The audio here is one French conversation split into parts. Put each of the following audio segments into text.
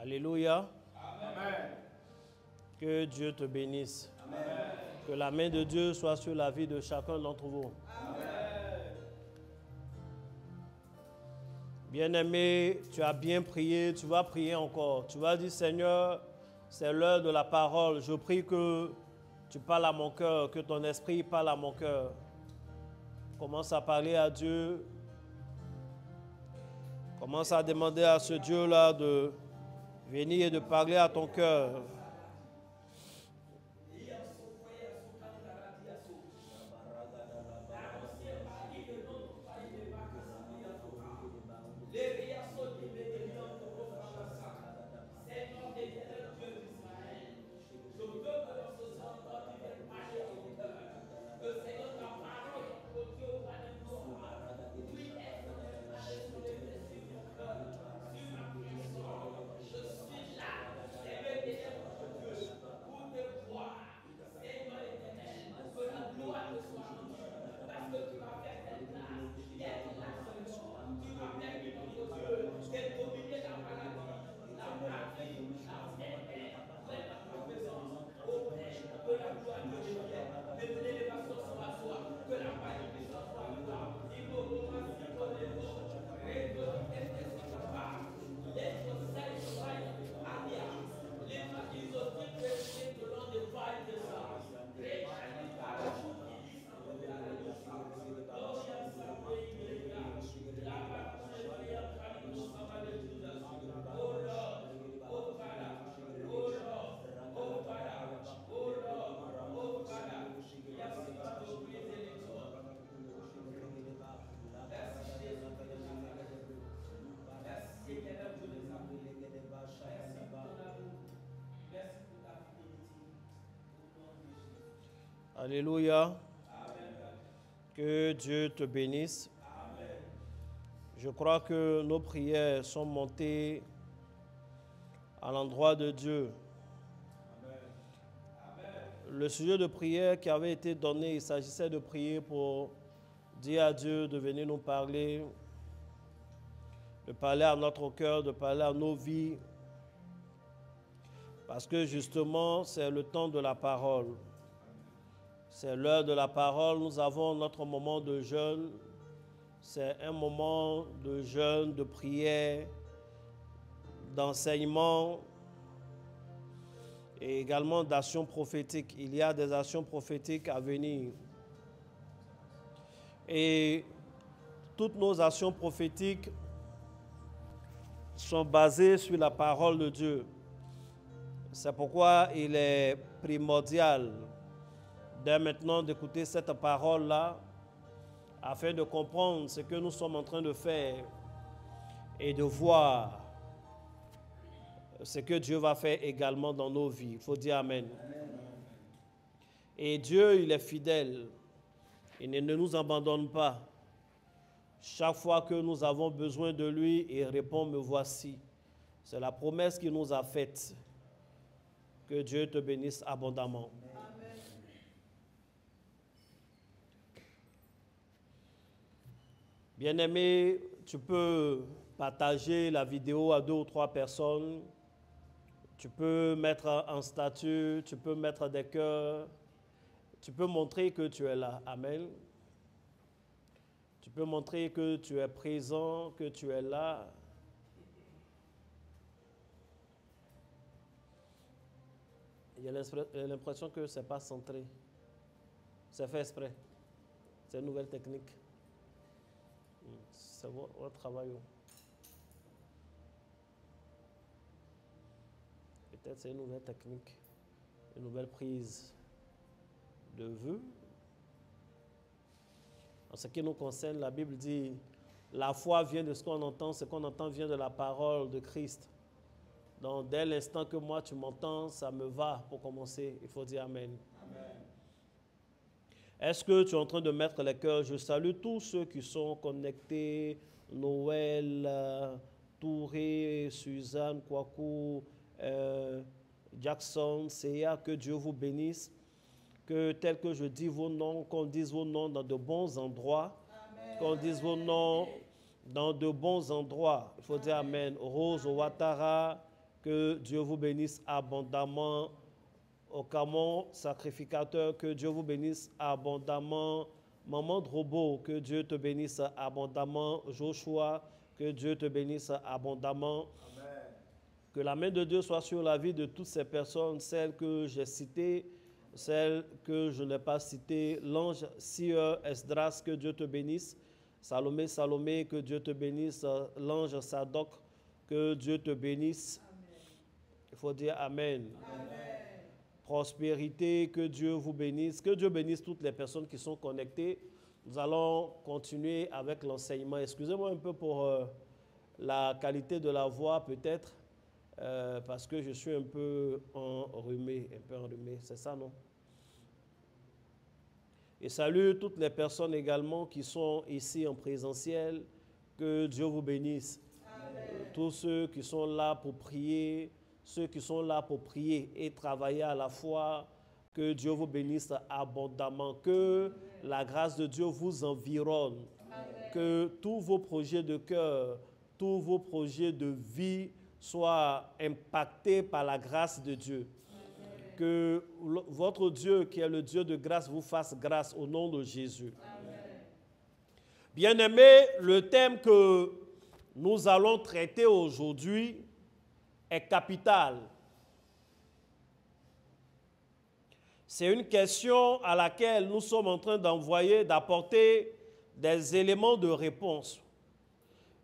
Alléluia. Amen. Que Dieu te bénisse. Amen. Que la main de Dieu soit sur la vie de chacun d'entre vous. Amen. Bien-aimé, tu as bien prié, tu vas prier encore. Tu vas dire, Seigneur, c'est l'heure de la parole. Je prie que tu parles à mon cœur, que ton esprit parle à mon cœur. Commence à parler à Dieu. Commence à demander à ce Dieu-là de venir et de parler à ton cœur. Alléluia. Que Dieu te bénisse. Je crois que nos prières sont montées à l'endroit de Dieu. Le sujet de prière qui avait été donné, il s'agissait de prier pour dire à Dieu de venir nous parler, de parler à notre cœur, de parler à nos vies, parce que justement, c'est le temps de la parole. C'est l'heure de la parole, nous avons notre moment de jeûne. C'est un moment de jeûne, de prière, d'enseignement et également d'action prophétique. Il y a des actions prophétiques à venir. Et toutes nos actions prophétiques sont basées sur la parole de Dieu. C'est pourquoi il est primordial dès maintenant d'écouter cette parole-là afin de comprendre ce que nous sommes en train de faire et de voir ce que Dieu va faire également dans nos vies. Il faut dire Amen. Amen. Et Dieu, il est fidèle. Il ne nous abandonne pas. Chaque fois que nous avons besoin de lui, il répond, me voici. C'est la promesse qu'il nous a faite. Que Dieu te bénisse abondamment. Amen. Bien-aimé, tu peux partager la vidéo à 2 ou 3 personnes. Tu peux mettre un statut, tu peux mettre des cœurs. Tu peux montrer que tu es là. Amen. Tu peux montrer que tu es présent, que tu es là. Il y a l'impression que ce n'est pas centré. C'est fait exprès. C'est une nouvelle technique. C'est votre travail. Peut-être c'est une nouvelle technique, une nouvelle prise de vue. En ce qui nous concerne, la Bible dit, la foi vient de ce qu'on entend vient de la parole de Christ. Donc, dès l'instant que moi, tu m'entends, ça me va pour commencer. Il faut dire Amen. Amen. Est-ce que tu es en train de mettre les cœurs? Je salue tous ceux qui sont connectés. Noël, Touré, Suzanne, Kwaku, Jackson, Seya, que Dieu vous bénisse. Que tel que je dis vos noms, qu'on dise vos noms dans de bons endroits. Amen. Qu'on dise vos noms dans de bons endroits. Il faut dire Amen. Rose Ouattara, que Dieu vous bénisse abondamment. Au Camon, sacrificateur, que Dieu vous bénisse abondamment. Maman de Robot, que Dieu te bénisse abondamment. Joshua, que Dieu te bénisse abondamment. Amen. Que la main de Dieu soit sur la vie de toutes ces personnes, celles que j'ai citées, celles que je n'ai pas citées. L'ange Sieur Esdras, que Dieu te bénisse. Salomé, Salomé, que Dieu te bénisse. L'ange Sadok, que Dieu te bénisse. Amen. Il faut dire Amen. Amen. Prospérité, que Dieu vous bénisse. Que Dieu bénisse toutes les personnes qui sont connectées. Nous allons continuer avec l'enseignement. Excusez-moi un peu pour la qualité de la voix peut-être, parce que je suis un peu enrhumé, c'est ça, non? Et salue toutes les personnes également qui sont ici en présentiel. Que Dieu vous bénisse. Tous ceux qui sont là pour prier, ceux qui sont là pour prier et travailler à la fois, que Dieu vous bénisse abondamment, que la grâce de Dieu vous environne, que tous vos projets de cœur, tous vos projets de vie soient impactés par la grâce de Dieu. Que votre Dieu, qui est le Dieu de grâce, vous fasse grâce au nom de Jésus. Bien-aimés, le thème que nous allons traiter aujourd'hui est capital. C'est une question à laquelle nous sommes en train d'apporter des éléments de réponse.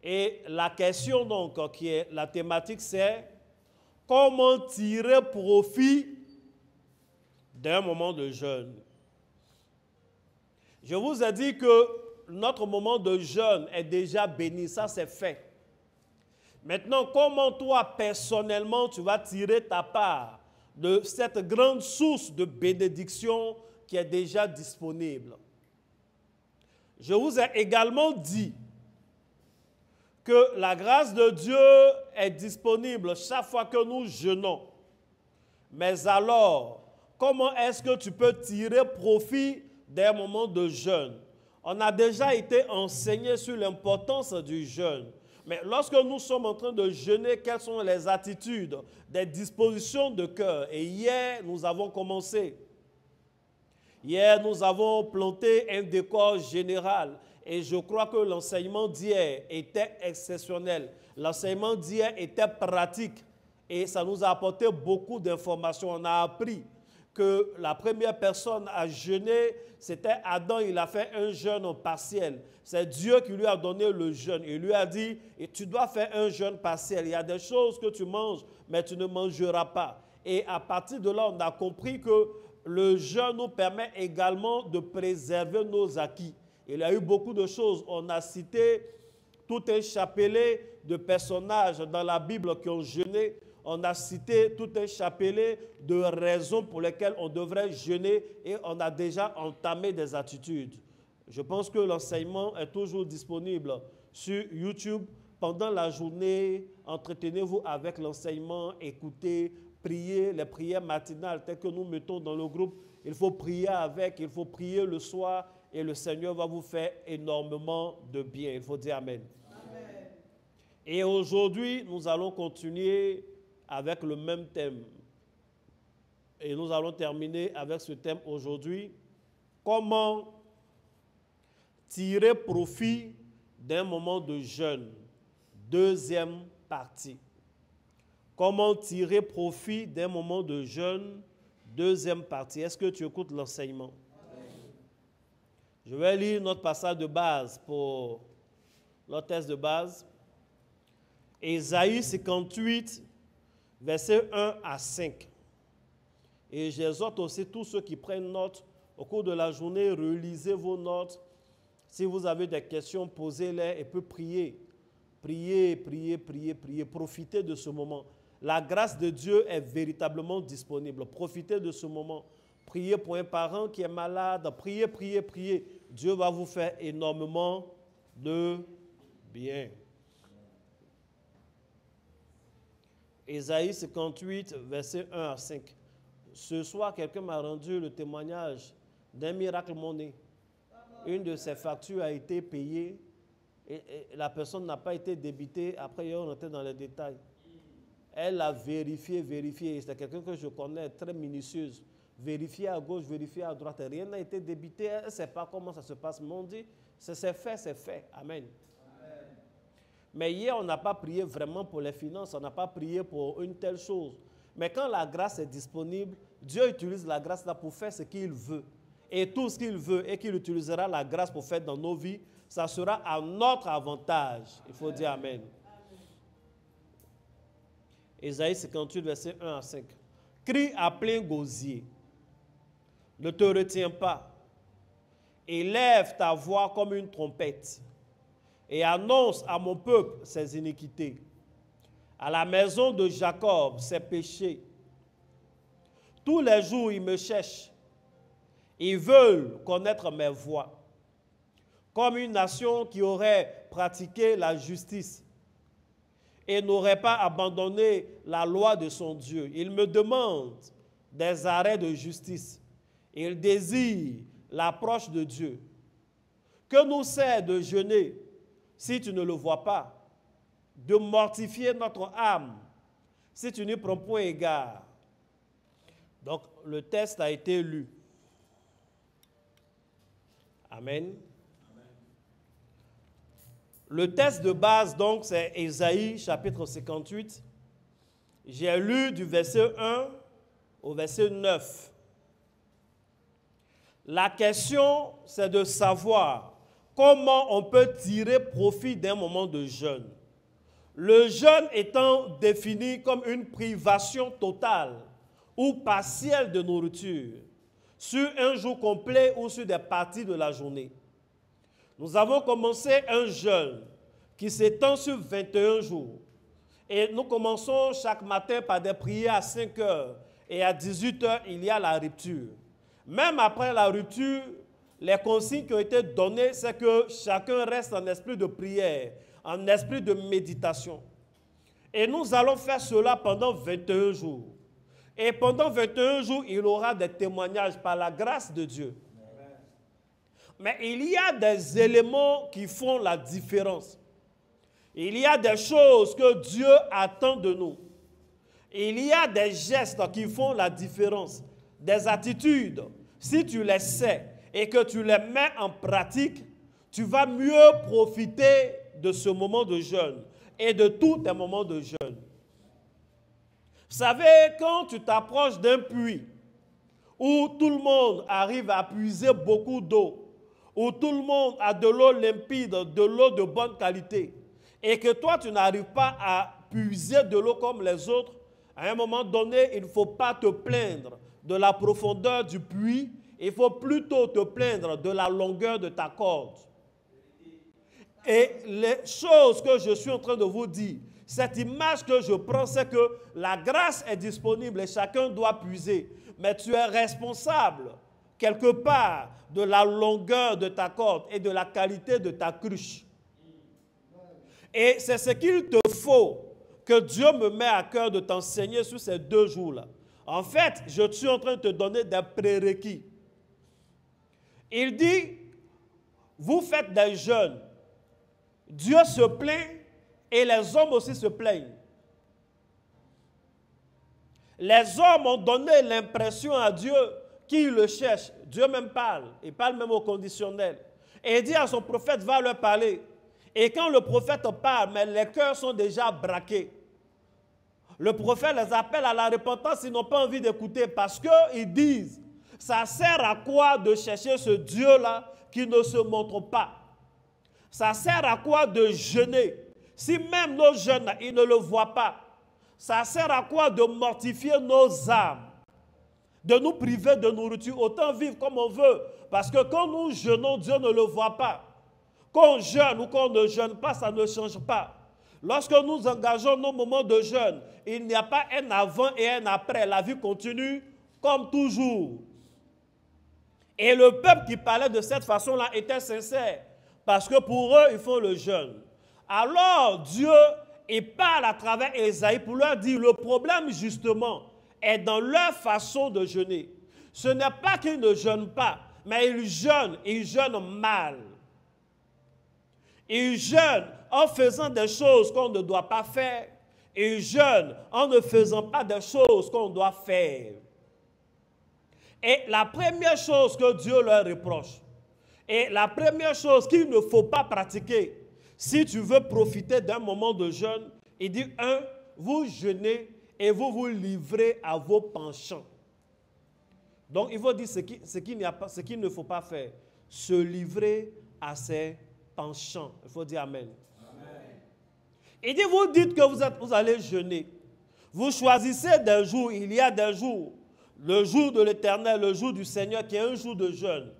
Et la question donc, qui est la thématique, c'est comment tirer profit d'un moment de jeûne. Je vous ai dit que notre moment de jeûne est déjà béni, ça c'est fait. Maintenant, comment toi, personnellement, tu vas tirer ta part de cette grande source de bénédiction qui est déjà disponible? Je vous ai également dit que la grâce de Dieu est disponible chaque fois que nous jeûnons. Mais alors, comment est-ce que tu peux tirer profit d'un moment de jeûne? On a déjà été enseigné sur l'importance du jeûne. Mais lorsque nous sommes en train de jeûner, quelles sont les attitudes, des dispositions de cœur? Et hier, nous avons commencé. Hier, nous avons planté un décor général. Et je crois que l'enseignement d'hier était exceptionnel. L'enseignement d'hier était pratique. Et ça nous a apporté beaucoup d'informations. On a appris que la première personne à jeûner, c'était Adam. Il a fait un jeûne partiel. C'est Dieu qui lui a donné le jeûne. Il lui a dit, et tu dois faire un jeûne partiel. Il y a des choses que tu manges, mais tu ne mangeras pas. Et à partir de là, on a compris que le jeûne nous permet également de préserver nos acquis. Il y a eu beaucoup de choses. On a cité tout un chapelet de personnages dans la Bible qui ont jeûné. On a cité tout un chapelet de raisons pour lesquelles on devrait jeûner et on a déjà entamé des attitudes. Je pense que l'enseignement est toujours disponible sur YouTube. Pendant la journée, entretenez-vous avec l'enseignement, écoutez, priez les prières matinales telles que nous mettons dans le groupe. Il faut prier avec, il faut prier le soir et le Seigneur va vous faire énormément de bien. Il faut dire Amen. Amen. Et aujourd'hui, nous allons continuer avec le même thème. Et nous allons terminer avec ce thème aujourd'hui. Comment tirer profit d'un moment de jeûne. Deuxième partie. Comment tirer profit d'un moment de jeûne. Deuxième partie. Est-ce que tu écoutes l'enseignement? Je vais lire notre passage de base pour notre texte de base. Ésaïe 58, versets 1 à 5. Et j'exhorte aussi tous ceux qui prennent note au cours de la journée, relisez vos notes. Si vous avez des questions, posez-les et puis priez. Priez, priez, priez, priez. Profitez de ce moment. La grâce de Dieu est véritablement disponible. Profitez de ce moment. Priez pour un parent qui est malade. Priez, priez, priez. Dieu va vous faire énormément de bien. Ésaïe 58, versets 1 à 5. Ce soir, quelqu'un m'a rendu le témoignage d'un miracle monnaie. Une de ses factures a été payée et la personne n'a pas été débitée. Après, on était dans les détails. Elle a vérifié. C'est quelqu'un que je connais, très minutieuse. Vérifier à gauche, vérifier à droite. Rien n'a été débité. Elle ne sait pas comment ça se passe. Mais on dit, c'est fait, c'est fait. Amen. Amen. Mais hier, on n'a pas prié vraiment pour les finances. On n'a pas prié pour une telle chose. Mais quand la grâce est disponible, Dieu utilise la grâce là pour faire ce qu'il veut. Et tout ce qu'il veut et qu'il utilisera la grâce pour faire dans nos vies, ça sera à notre avantage. Il faut dire Amen. Ésaïe 58, verset 1 à 5. Crie à plein gosier. Ne te retiens pas. Élève ta voix comme une trompette et annonce à mon peuple ses iniquités, à la maison de Jacob ses péchés. Tous les jours, ils me cherchent. Ils veulent connaître mes voies. Comme une nation qui aurait pratiqué la justice et n'aurait pas abandonné la loi de son Dieu. Ils me demandent des arrêts de justice. Ils désirent l'approche de Dieu. Que nous sert de jeûner si tu ne le vois pas, de mortifier notre âme si tu n'y prends point égard. Donc, le texte a été lu. Amen. Le texte de base, donc, c'est Ésaïe, chapitre 58. J'ai lu du verset 1 au verset 9. La question, c'est de savoir comment on peut tirer profit d'un moment de jeûne. Le jeûne étant défini comme une privation totale ou partielle de nourriture sur un jour complet ou sur des parties de la journée. Nous avons commencé un jeûne qui s'étend sur 21 jours. Et nous commençons chaque matin par des prières à 5 heures. Et à 18 heures, il y a la rupture. Même après la rupture, les consignes qui ont été données, c'est que chacun reste en esprit de prière, en esprit de méditation. Et nous allons faire cela pendant 21 jours. Et pendant 21 jours, il y aura des témoignages par la grâce de Dieu. Mais il y a des éléments qui font la différence. Il y a des choses que Dieu attend de nous. Il y a des gestes qui font la différence. Des attitudes, si tu les sais et que tu les mets en pratique, tu vas mieux profiter de ce moment de jeûne et de tous tes moments de jeûne. Vous savez, quand tu t'approches d'un puits où tout le monde arrive à puiser beaucoup d'eau, où tout le monde a de l'eau limpide, de l'eau de bonne qualité, et que toi tu n'arrives pas à puiser de l'eau comme les autres, à un moment donné, il ne faut pas te plaindre de la profondeur du puits, il faut plutôt te plaindre de la longueur de ta corde. Et les choses que je suis en train de vous dire, cette image que je prends, c'est que la grâce est disponible et chacun doit puiser. Mais tu es responsable, quelque part, de la longueur de ta corde et de la qualité de ta cruche. Et c'est ce qu'il te faut que Dieu me met à cœur de t'enseigner sur ces 2 jours-là. En fait, je suis en train de te donner des prérequis. Il dit, vous faites des jeûnes. Dieu se plaint et les hommes aussi se plaignent. Les hommes ont donné l'impression à Dieu qu'ils le cherchent. Dieu même parle. Il parle même au conditionnel. Et il dit à son prophète, va leur parler. Et quand le prophète parle, mais les cœurs sont déjà braqués. Le prophète les appelle à la repentance, ils n'ont pas envie d'écouter parce qu'ils disent, ça sert à quoi de chercher ce Dieu-là qui ne se montre pas? Ça sert à quoi de jeûner si même nos jeunes, ils ne le voient pas? Ça sert à quoi de mortifier nos âmes, de nous priver de nourriture? Autant vivre comme on veut, parce que quand nous jeûnons, Dieu ne le voit pas. Qu'on jeûne ou qu'on ne jeûne pas, ça ne change pas. Lorsque nous engageons nos moments de jeûne, il n'y a pas un avant et un après. La vie continue comme toujours. Et le peuple qui parlait de cette façon-là était sincère. Parce que pour eux, ils font le jeûne. Alors Dieu, il parle à travers Ésaïe pour leur dire, le problème justement est dans leur façon de jeûner. Ce n'est pas qu'ils ne jeûnent pas, mais ils jeûnent mal. Ils jeûnent en faisant des choses qu'on ne doit pas faire. Ils jeûnent en ne faisant pas des choses qu'on doit faire. Et la première chose que Dieu leur reproche, et la première chose qu'il ne faut pas pratiquer, si tu veux profiter d'un moment de jeûne, il dit, vous jeûnez et vous vous livrez à vos penchants. Donc, il faut dire ce qu'il ne faut pas faire. Se livrer à ses penchants. Il faut dire Amen. Amen. Il dit, vous dites que vous allez jeûner. Vous choisissez des jours, il y a des jours. Le jour de l'Éternel, le jour du Seigneur, qui est un jour de jeûne.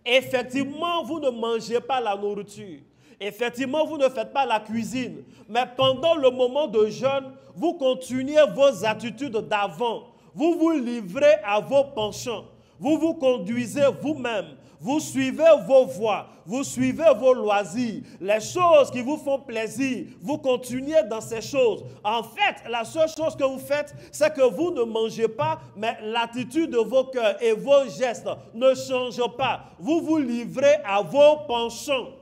Effectivement, vous ne mangez pas la nourriture. Effectivement, vous ne faites pas la cuisine. Mais pendant le moment de jeûne, vous continuez vos attitudes d'avant. Vous vous livrez à vos penchants. Vous vous conduisez vous-même. Vous suivez vos voies. Vous suivez vos loisirs. Les choses qui vous font plaisir, vous continuez dans ces choses. En fait, la seule chose que vous faites, c'est que vous ne mangez pas, mais l'attitude de vos cœurs et vos gestes ne changent pas. Vous vous livrez à vos penchants.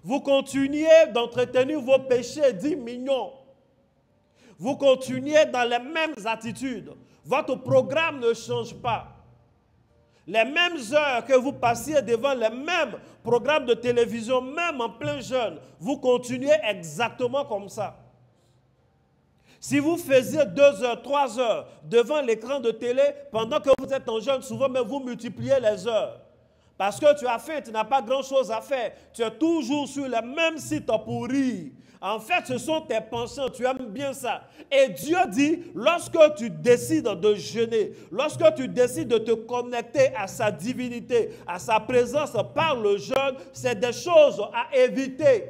Vous continuez d'entretenir vos péchés diminuants. Vous continuez dans les mêmes attitudes. Votre programme ne change pas. Les mêmes heures que vous passiez devant les mêmes programmes de télévision, même en plein jeûne, vous continuez exactement comme ça. Si vous faisiez 2 heures, 3 heures devant l'écran de télé, pendant que vous êtes en jeûne, souvent mais vous multipliez les heures. Parce que tu as faim, tu n'as pas grand-chose à faire. Tu es toujours sur le même site pour rire. En fait, ce sont tes penchants, tu aimes bien ça. Et Dieu dit, lorsque tu décides de jeûner, lorsque tu décides de te connecter à sa divinité, à sa présence par le jeûne, c'est des choses à éviter.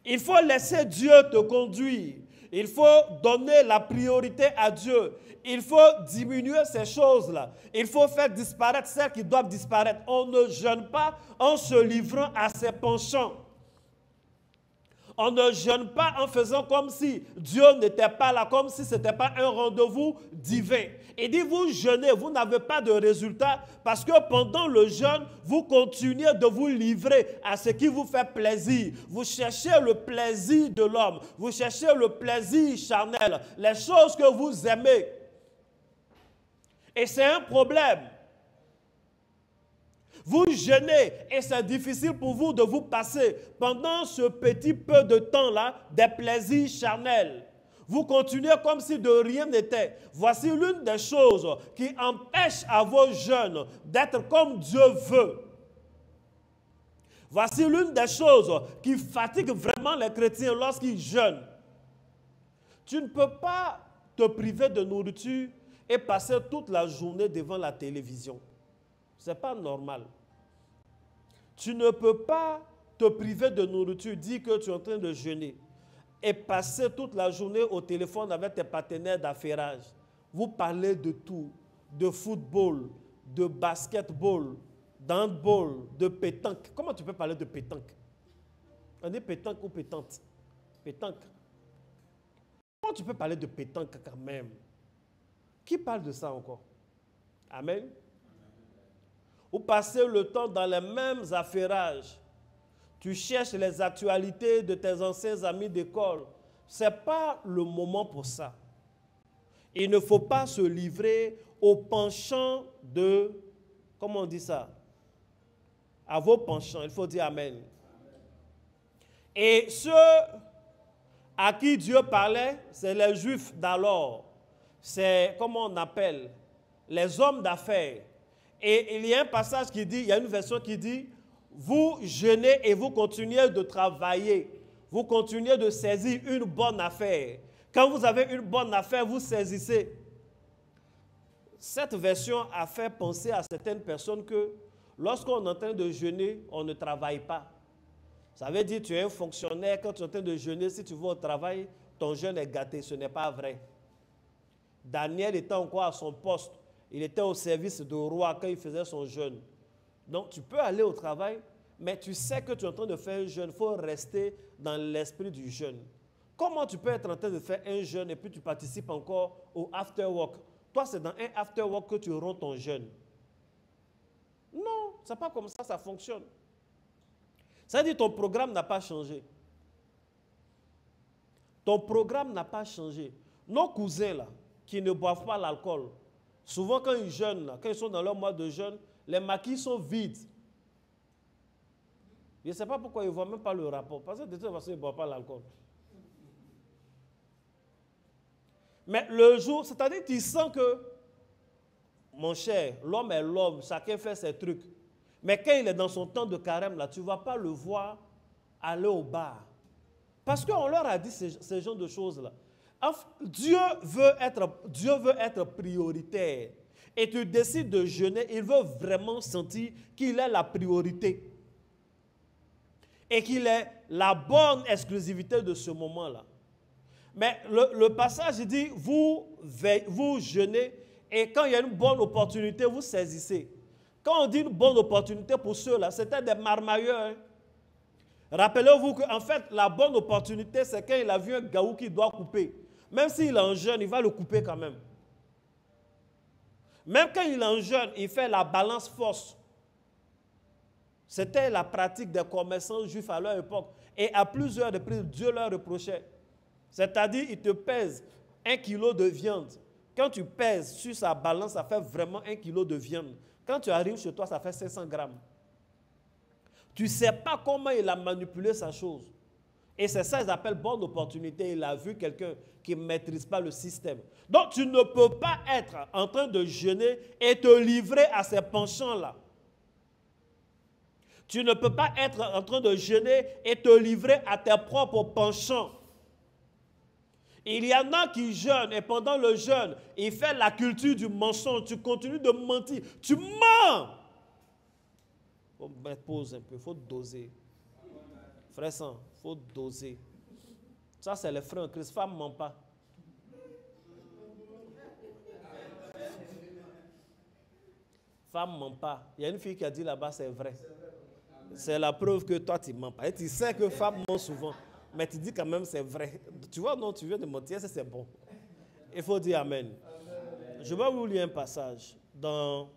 Il faut laisser Dieu te conduire. Il faut donner la priorité à Dieu. Il faut diminuer ces choses-là. Il faut faire disparaître celles qui doivent disparaître. On ne jeûne pas en se livrant à ses penchants. On ne jeûne pas en faisant comme si Dieu n'était pas là, comme si ce n'était pas un rendez-vous divin. Il dit, vous jeûnez, vous n'avez pas de résultat parce que pendant le jeûne, vous continuez de vous livrer à ce qui vous fait plaisir. Vous cherchez le plaisir de l'homme, vous cherchez le plaisir charnel, les choses que vous aimez. Et c'est un problème. Vous jeûnez et c'est difficile pour vous de vous passer pendant ce petit peu de temps-là des plaisirs charnels. Vous continuez comme si de rien n'était. Voici l'une des choses qui empêche à vos jeûnes d'être comme Dieu veut. Voici l'une des choses qui fatigue vraiment les chrétiens lorsqu'ils jeûnent. Tu ne peux pas te priver de nourriture et passer toute la journée devant la télévision. Ce n'est pas normal. Tu ne peux pas te priver de nourriture, dire que tu es en train de jeûner et passer toute la journée au téléphone avec tes partenaires d'affairage. Vous parlez de tout, de football, de basketball, d'handball, de pétanque. Comment tu peux parler de pétanque? On dit pétanque ou pétante? Pétanque. Comment tu peux parler de pétanque quand même? Qui parle de ça encore? Amen. Vous passez le temps dans les mêmes affairages. Tu cherches les actualités de tes anciens amis d'école. Ce n'est pas le moment pour ça. Il ne faut pas se livrer au penchant de, comment on dit ça? À vos penchants, il faut dire Amen. Et ceux à qui Dieu parlait, c'est les Juifs d'alors. C'est, comment on appelle, les hommes d'affaires. Et il y a un passage qui dit, il y a une version qui dit, vous jeûnez et vous continuez de travailler. Vous continuez de saisir une bonne affaire. Quand vous avez une bonne affaire, vous saisissez. Cette version a fait penser à certaines personnes que lorsqu'on est en train de jeûner, on ne travaille pas. Ça veut dire que tu es un fonctionnaire, quand tu es en train de jeûner, si tu vas au travail, ton jeûne est gâté. Ce n'est pas vrai. Daniel était encore à son poste. Il était au service du roi quand il faisait son jeûne. Donc, tu peux aller au travail, mais tu sais que tu es en train de faire un jeûne. Il faut rester dans l'esprit du jeûne. Comment tu peux être en train de faire un jeûne et puis tu participes encore au after work? Toi, c'est dans un after work que tu romps ton jeûne. Non, ce n'est pas comme ça, ça fonctionne. Ça veut dire que ton programme n'a pas changé. Ton programme n'a pas changé. Nos cousins, là, qui ne boivent pas l'alcool, souvent quand ils jeûnent, là, quand ils sont dans leur mois de jeûne, les maquilles sont vides. Je ne sais pas pourquoi ils ne voient même pas le rapport. Parce que de toute façon, ils ne boivent pas l'alcool. Mais le jour, c'est-à-dire que tu sens que, mon cher, l'homme est l'homme, chacun fait ses trucs. Mais quand il est dans son temps de carême, là, tu ne vas pas le voir aller au bar. Parce qu'on leur a dit ces genres de choses-là. Dieu veut être prioritaire. Et tu décides de jeûner, il veut vraiment sentir qu'il est la priorité. Et qu'il est la bonne exclusivité de ce moment-là. Mais le passage dit, vous jeûnez et quand il y a une bonne opportunité, vous saisissez. Quand on dit une bonne opportunité pour ceux-là, c'était des marmailleurs. Hein. Rappelez-vous qu'en fait, la bonne opportunité, c'est quand il a vu un gaou qui doit couper. Même s'il est en jeûne, il va le couper quand même. Même quand il est en jeûne, il fait la balance force. C'était la pratique des commerçants juifs à leur époque. Et à plusieurs reprises, Dieu leur reprochait. C'est-à-dire, il te pèse 1 kilo de viande. Quand tu pèses sur sa balance, ça fait vraiment 1 kilo de viande. Quand tu arrives chez toi, ça fait 500 grammes. Tu ne sais pas comment il a manipulé sa chose. Et c'est ça qu'ils appellent bonne opportunité. Il a vu quelqu'un qui ne maîtrise pas le système. Donc, tu ne peux pas être en train de jeûner et te livrer à ces penchants-là. Tu ne peux pas être en train de jeûner et te livrer à tes propres penchants. Il y en a qui jeûnent et pendant le jeûne, ils font la culture du mensonge. Tu continues de mentir. Tu mens. Il faut mettre pause un peu. Il faut doser. Frère sang, il faut doser. Ça, c'est les frères en Christ. Femme ne ment pas. Femme ne ment pas. Il y a une fille qui a dit là-bas, c'est vrai. C'est la preuve que toi, tu ne mens pas. Et tu sais que femme ment souvent. Mais tu dis quand même c'est vrai. Tu vois, non, tu viens de mentir, c'est bon. Il faut dire Amen. Amen. Je vais vous lire un passage dans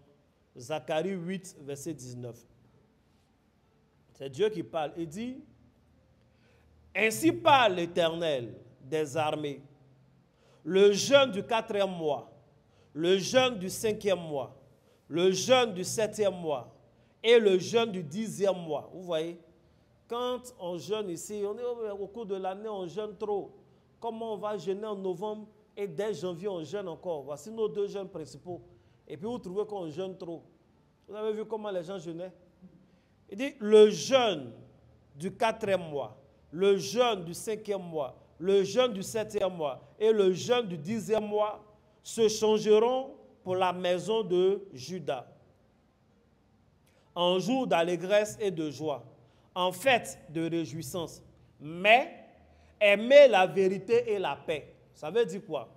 Zacharie 8, verset 19. C'est Dieu qui parle. Il dit, « Ainsi parle l'Éternel des armées. Le jeûne du 4e mois, le jeûne du 5e mois, le jeûne du 7e mois et le jeûne du 10e mois. » Vous voyez? Quand on jeûne ici, on est au cours de l'année, on jeûne trop. Comment on va jeûner en novembre et dès janvier, on jeûne encore? Voici nos 2 jeûnes principaux. Et puis vous trouvez qu'on jeûne trop. Vous avez vu comment les gens jeûnaient? Il dit, le jeûne du 4e mois, le jeûne du 5e mois, le jeûne du 7e mois et le jeûne du 10e mois se changeront pour la maison de Juda. En jour d'allégresse et de joie, en fête de réjouissance, mais aimez la vérité et la paix. Ça veut dire quoi?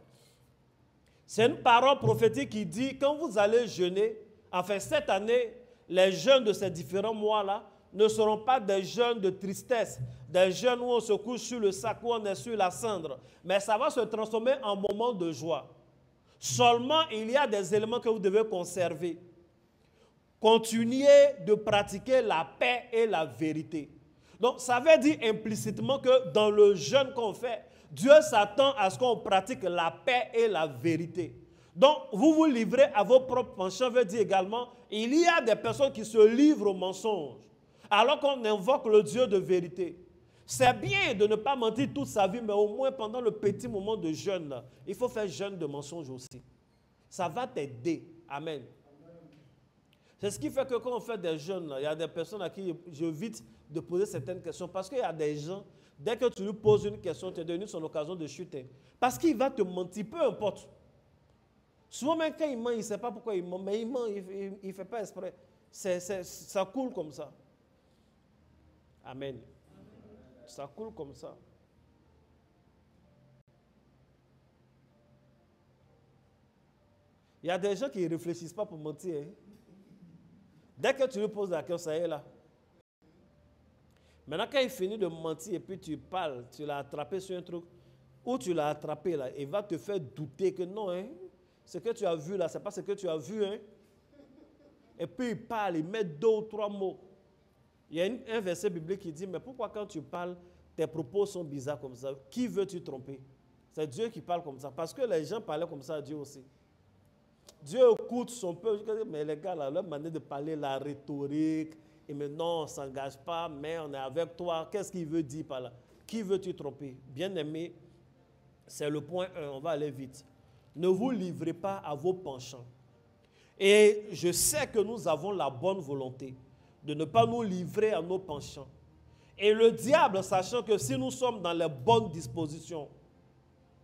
C'est une parole prophétique qui dit, quand vous allez jeûner, enfin cette année, les jeûnes de ces différents mois-là ne seront pas des jeûnes de tristesse, des jeûnes où on se couche sur le sac, où on est sur la cendre, mais ça va se transformer en moment de joie. Seulement, il y a des éléments que vous devez conserver. Continuez de pratiquer la paix et la vérité. Donc, ça veut dire implicitement que dans le jeûne qu'on fait, Dieu s'attend à ce qu'on pratique la paix et la vérité. Donc, vous vous livrez à vos propres penchants, veut dire également, il y a des personnes qui se livrent au mensonge, alors qu'on invoque le Dieu de vérité. C'est bien de ne pas mentir toute sa vie, mais au moins pendant le petit moment de jeûne, là, il faut faire jeûne de mensonge aussi. Ça va t'aider. Amen. C'est ce qui fait que quand on fait des jeûnes, là, il y a des personnes à qui j'évite de poser certaines questions parce qu'il y a des gens, dès que tu lui poses une question, tu es devenu son occasion de chuter. Parce qu'il va te mentir, peu importe. Souvent même quand il ment, il ne sait pas pourquoi il ment, mais il ment, il ne fait pas exprès. Ça coule comme ça. Amen. Ça coule comme ça. Il y a des gens qui ne réfléchissent pas pour mentir. Hein? Dès que tu lui poses la question, ça y est là. Maintenant, quand il finit de mentir et puis tu parles, tu l'as attrapé sur un truc, ou tu l'as attrapé là, il va te faire douter que non, hein, ce que tu as vu là, ce n'est pas ce que tu as vu. Hein. Et puis il parle, il met 2 ou 3 mots. Il y a un verset biblique qui dit, mais pourquoi quand tu parles, tes propos sont bizarres comme ça. Qui veux-tu tromper? C'est Dieu qui parle comme ça. Parce que les gens parlaient comme ça à Dieu aussi. Dieu écoute son peuple. Mais les gars, là, leur manière de parler, la rhétorique, et maintenant on ne s'engage pas, mais on est avec toi. Qu'est-ce qu'il veut dire par là? Qui veux-tu tromper? Bien-aimé, c'est le point 1, on va aller vite. Ne vous livrez pas à vos penchants. Et je sais que nous avons la bonne volonté de ne pas nous livrer à nos penchants. Et le diable, sachant que si nous sommes dans les bonnes dispositions,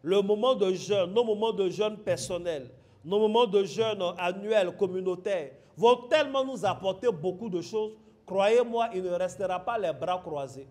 le moment de jeûne, nos moments de jeûne personnels, nos moments de jeûne annuels, communautaires, vont tellement nous apporter beaucoup de choses, croyez-moi, il ne restera pas les bras croisés.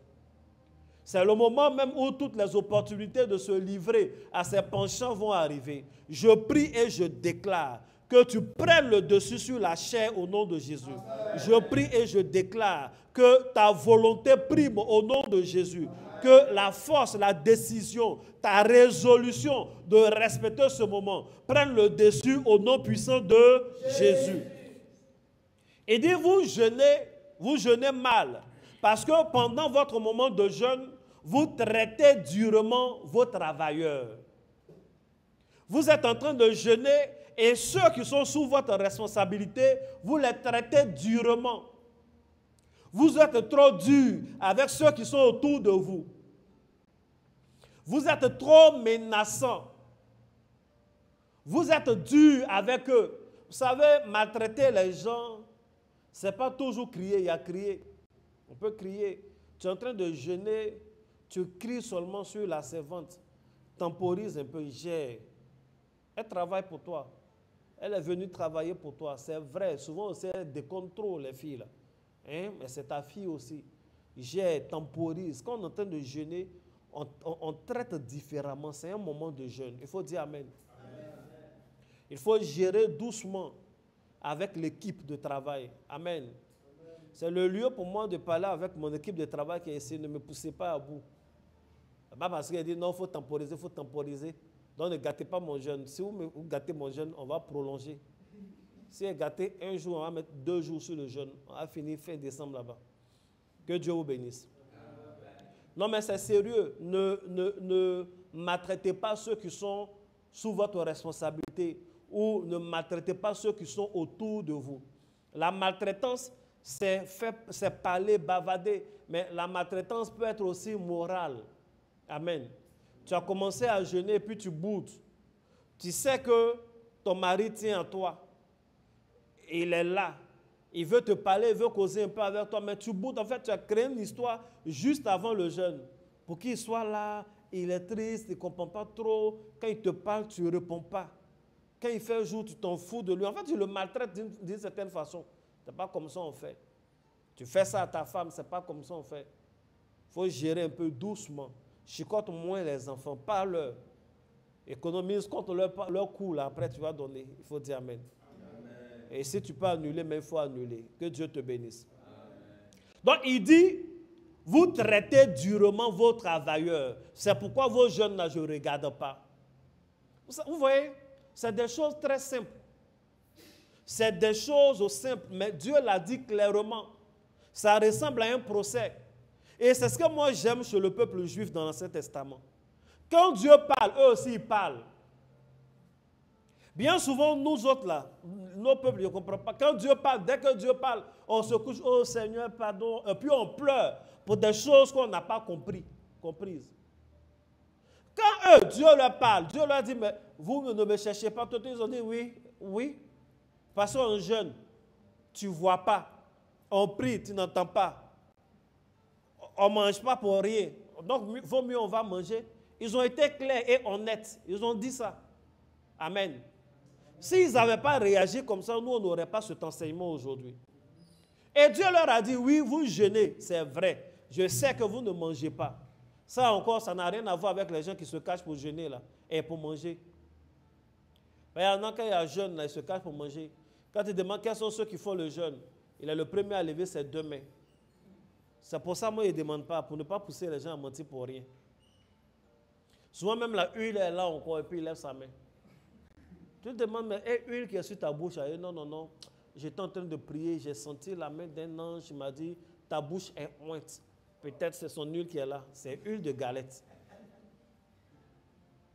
C'est le moment même où toutes les opportunités de se livrer à ces penchants vont arriver. Je prie et je déclare que tu prennes le dessus sur la chair au nom de Jésus. Je prie et je déclare que ta volonté prime au nom de Jésus. Que la force, la décision, ta résolution de respecter ce moment prenne le dessus au nom puissant de Jésus. Et dit, vous jeûnez mal. Parce que pendant votre moment de jeûne, vous traitez durement vos travailleurs. Vous êtes en train de jeûner et ceux qui sont sous votre responsabilité, vous les traitez durement. Vous êtes trop dur avec ceux qui sont autour de vous. Vous êtes trop menaçant. Vous êtes dur avec eux. Vous savez, maltraiter les gens, ce n'est pas toujours crier, il y a crier. On peut crier. Tu es en train de jeûner, tu cries seulement sur la servante. Temporise un peu, gère. Elle travaille pour toi. Elle est venue travailler pour toi. C'est vrai, souvent c'est des contrôles, les filles. Là. Hein? Mais c'est ta fille aussi. Gère, temporise. Quand on est en train de jeûner, on traite différemment. C'est un moment de jeûne. Il faut dire Amen. Amen. Il faut gérer doucement avec l'équipe de travail. Amen. C'est le lieu pour moi de parler avec mon équipe de travail qui essaie de ne me pousser pas à bout. Pas parce qu'elle dit non, il faut temporiser, il faut temporiser. Donc ne gâtez pas mon jeûne. Si vous gâtez mon jeûne, on va prolonger. Si elle gâté un jour, on va mettre 2 jours sur le jeûne. On va finir fin décembre là-bas. Que Dieu vous bénisse. Non, mais c'est sérieux. Ne maltraitez pas ceux qui sont sous votre responsabilité ou ne maltraitez pas ceux qui sont autour de vous. La maltraitance, c'est parler, bavader, mais la maltraitance peut être aussi morale. Amen. Tu as commencé à jeûner et puis tu boudes. Tu sais que ton mari tient à toi. Il est là. Il veut te parler, il veut causer un peu avec toi, mais tu boudes. En fait, tu as créé une histoire juste avant le jeûne. Pour qu'il soit là, il est triste, il ne comprend pas trop. Quand il te parle, tu ne réponds pas. Quand il fait jour, tu t'en fous de lui. En fait, tu le maltraites d'une certaine façon. Ce n'est pas comme ça on fait. Tu fais ça à ta femme, ce n'est pas comme ça on fait. Il faut gérer un peu doucement. Chicote moins les enfants, parle-leur. Économise contre leur coût, là, après tu vas donner. Il faut dire Amen. Et si tu peux annuler, mais il faut annuler. Que Dieu te bénisse. Amen. Donc il dit, vous traitez durement vos travailleurs. C'est pourquoi vos jeunes, là, je ne regarde pas. Vous voyez, c'est des choses très simples. C'est des choses simples, mais Dieu l'a dit clairement. Ça ressemble à un procès. Et c'est ce que moi j'aime chez le peuple juif dans l'Ancien Testament. Quand Dieu parle, eux aussi ils parlent. Bien souvent, nous autres là, nos peuples ne comprennent pas. Quand Dieu parle, dès que Dieu parle, on se couche, oh Seigneur, pardon, et puis on pleure pour des choses qu'on n'a pas comprises. Quand eux, Dieu leur parle, Dieu leur dit, mais vous ne me cherchez pas. Tout ils ont dit, oui, parce qu'on est jeune, tu ne vois pas. On prie, tu n'entends pas. On ne mange pas pour rien. Donc, vaut mieux on va manger. Ils ont été clairs et honnêtes. Ils ont dit ça. Amen. S'ils n'avaient pas réagi comme ça, nous, on n'aurait pas cet enseignement aujourd'hui. Et Dieu leur a dit, oui, vous jeûnez, c'est vrai. Je sais que vous ne mangez pas. Ça encore, ça n'a rien à voir avec les gens qui se cachent pour jeûner là, et pour manger. Il y en a quand il y a jeûne, là, ils se cachent pour manger. Quand tu demandes quels sont ceux qui font le jeûne, il est le premier à lever ses 2 mains. C'est pour ça, moi, il ne demande pas, pour ne pas pousser les gens à mentir pour rien. Souvent, même la huile est là encore, et puis il lève sa main. Tu te demandes, mais huile qui est sur ta bouche, non, j'étais en train de prier, j'ai senti la main d'un ange, il m'a dit, ta bouche est ointe. Peut-être c'est son huile qui est là. C'est huile de galette.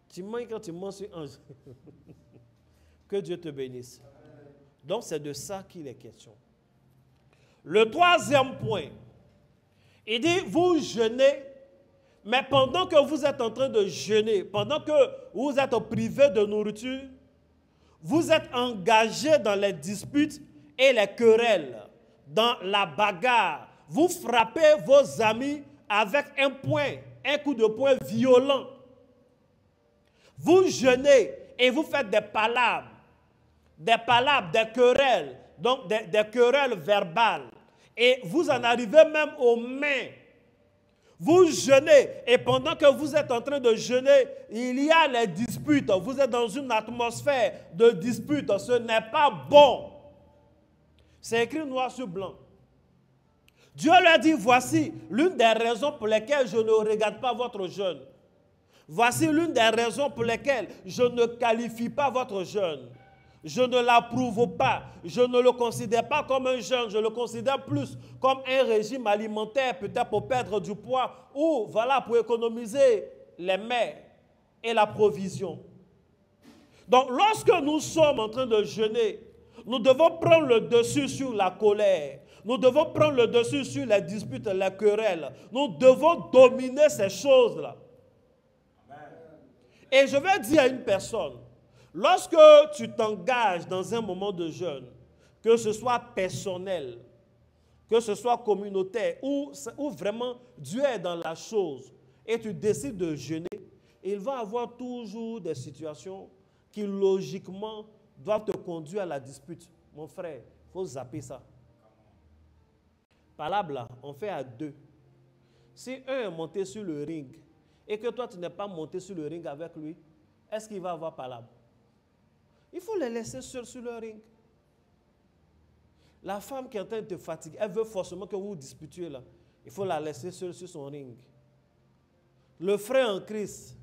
Tu manges quand tu manges sur un. Que Dieu te bénisse. Donc c'est de ça qu'il est question. Le troisième point, il dit, vous jeûnez, mais pendant que vous êtes en train de jeûner, pendant que vous êtes privé de nourriture, vous êtes engagé dans les disputes et les querelles, dans la bagarre. Vous frappez vos amis avec un coup de poing violent. Vous jeûnez et vous faites des palabres, des querelles, donc des querelles verbales. Et vous en arrivez même aux mains. Vous jeûnez et pendant que vous êtes en train de jeûner, il y a les disputes. Vous êtes dans une atmosphère de dispute. Ce n'est pas bon. C'est écrit noir sur blanc. Dieu leur dit, voici l'une des raisons pour lesquelles je ne regarde pas votre jeûne. Voici l'une des raisons pour lesquelles je ne qualifie pas votre jeûne. Je ne l'approuve pas. Je ne le considère pas comme un jeûne. Je le considère plus comme un régime alimentaire, peut-être pour perdre du poids ou voilà, pour économiser les mets et la provision. Donc, lorsque nous sommes en train de jeûner, nous devons prendre le dessus sur la colère. Nous devons prendre le dessus sur les disputes, les querelles. Nous devons dominer ces choses-là. Et je vais dire à une personne, lorsque tu t'engages dans un moment de jeûne, que ce soit personnel, que ce soit communautaire, ou vraiment Dieu est dans la chose, et tu décides de jeûner, il va y avoir toujours des situations qui logiquement doivent te conduire à la dispute. Mon frère, il faut zapper ça. Palabre là, on fait à deux. Si un est monté sur le ring, et que toi tu n'es pas monté sur le ring avec lui, est-ce qu'il va avoir palabre? Il faut les laisser seuls sur le ring. La femme qui est en train de te fatiguer, elle veut forcément que vous vous disputiez là. Il faut la laisser seule sur son ring. Le frère en Christ,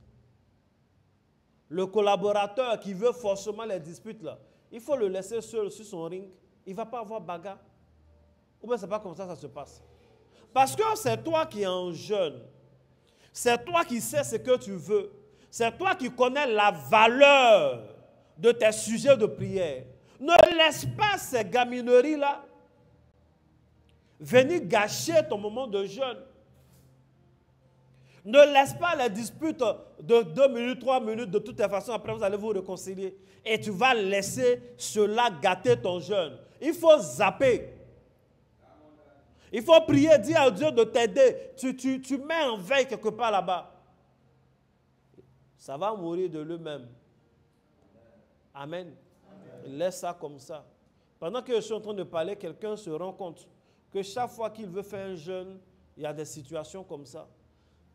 le collaborateur qui veut forcément les disputes là, il faut le laisser seul sur son ring. Il ne va pas avoir bagarre. Ou bien ce n'est pas comme ça que ça se passe. Parce que c'est toi qui es en jeûne. C'est toi qui sais ce que tu veux. C'est toi qui connais la valeur de tes sujets de prière. Ne laisse pas ces gamineries-là venir gâcher ton moment de jeûne. Ne laisse pas les disputes de 2 minutes, 3 minutes. De toute façon, après vous allez vous réconcilier. Et tu vas laisser cela gâter ton jeûne. Il faut zapper. Il faut prier, dire à Dieu de t'aider. Tu mets en veille quelque part là-bas. Ça va mourir de lui-même. Amen. Laisse ça comme ça. Pendant que je suis en train de parler, quelqu'un se rend compte que chaque fois qu'il veut faire un jeûne, il y a des situations comme ça.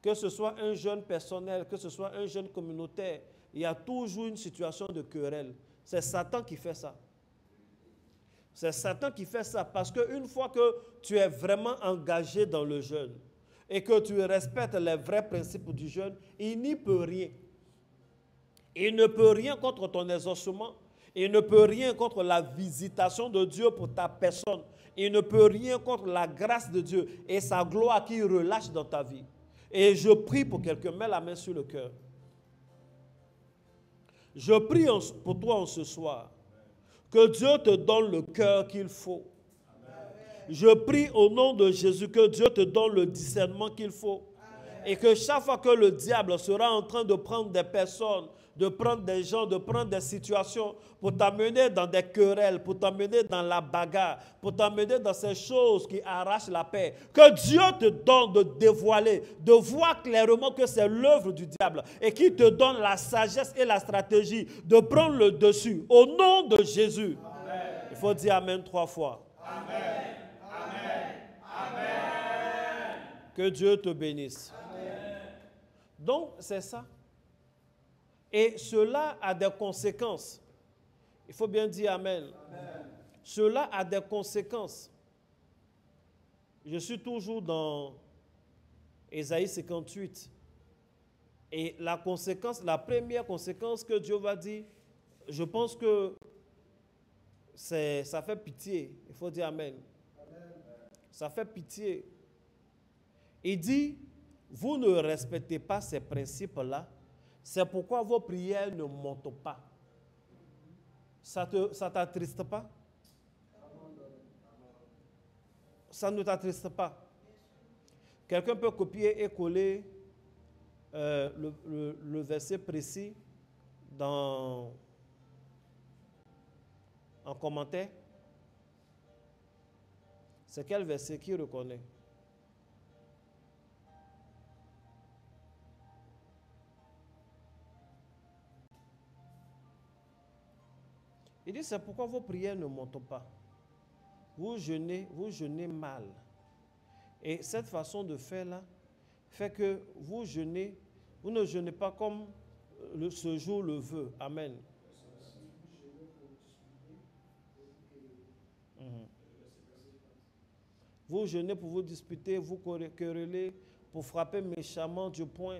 Que ce soit un jeûne personnel, que ce soit un jeûne communautaire, il y a toujours une situation de querelle. C'est Satan qui fait ça. C'est Satan qui fait ça parce qu'une fois que tu es vraiment engagé dans le jeûne et que tu respectes les vrais principes du jeûne, il n'y peut rien. Il ne peut rien contre ton exaucement. Il ne peut rien contre la visitation de Dieu pour ta personne. Il ne peut rien contre la grâce de Dieu et sa gloire qui relâche dans ta vie. Et je prie pour quelqu'un, mets la main sur le cœur. Je prie pour toi en ce soir. Que Dieu te donne le cœur qu'il faut. Je prie au nom de Jésus que Dieu te donne le discernement qu'il faut. Et que chaque fois que le diable sera en train de prendre des personnes, de prendre des gens, de prendre des situations pour t'amener dans des querelles, pour t'amener dans la bagarre, pour t'amener dans ces choses qui arrachent la paix. Que Dieu te donne de dévoiler, de voir clairement que c'est l'œuvre du diable et qu'il te donne la sagesse et la stratégie de prendre le dessus. Au nom de Jésus. Amen. Il faut dire Amen 3 fois. Amen. Amen. Amen. Que Dieu te bénisse. Amen. Donc, c'est ça. Et cela a des conséquences. Il faut bien dire Amen. Amen. Cela a des conséquences. Je suis toujours dans Ésaïe 58. Et la conséquence, la première conséquence que Dieu va dire, je pense que ça fait pitié. Il faut dire Amen. Amen. Ça fait pitié. Il dit, vous ne respectez pas ces principes-là, c'est pourquoi vos prières ne montent pas. Ça t'attriste pas? Ça ne t'attriste pas? Quelqu'un peut copier et coller le verset précis en commentaire? C'est quel verset qui reconnaît? Il dit, c'est pourquoi vos prières ne montent pas. Vous jeûnez mal. Et cette façon de faire là fait que vous ne jeûnez pas comme ce jour le veut. Amen. Vous jeûnez pour vous disputer, vous quereller, pour frapper méchamment du poing.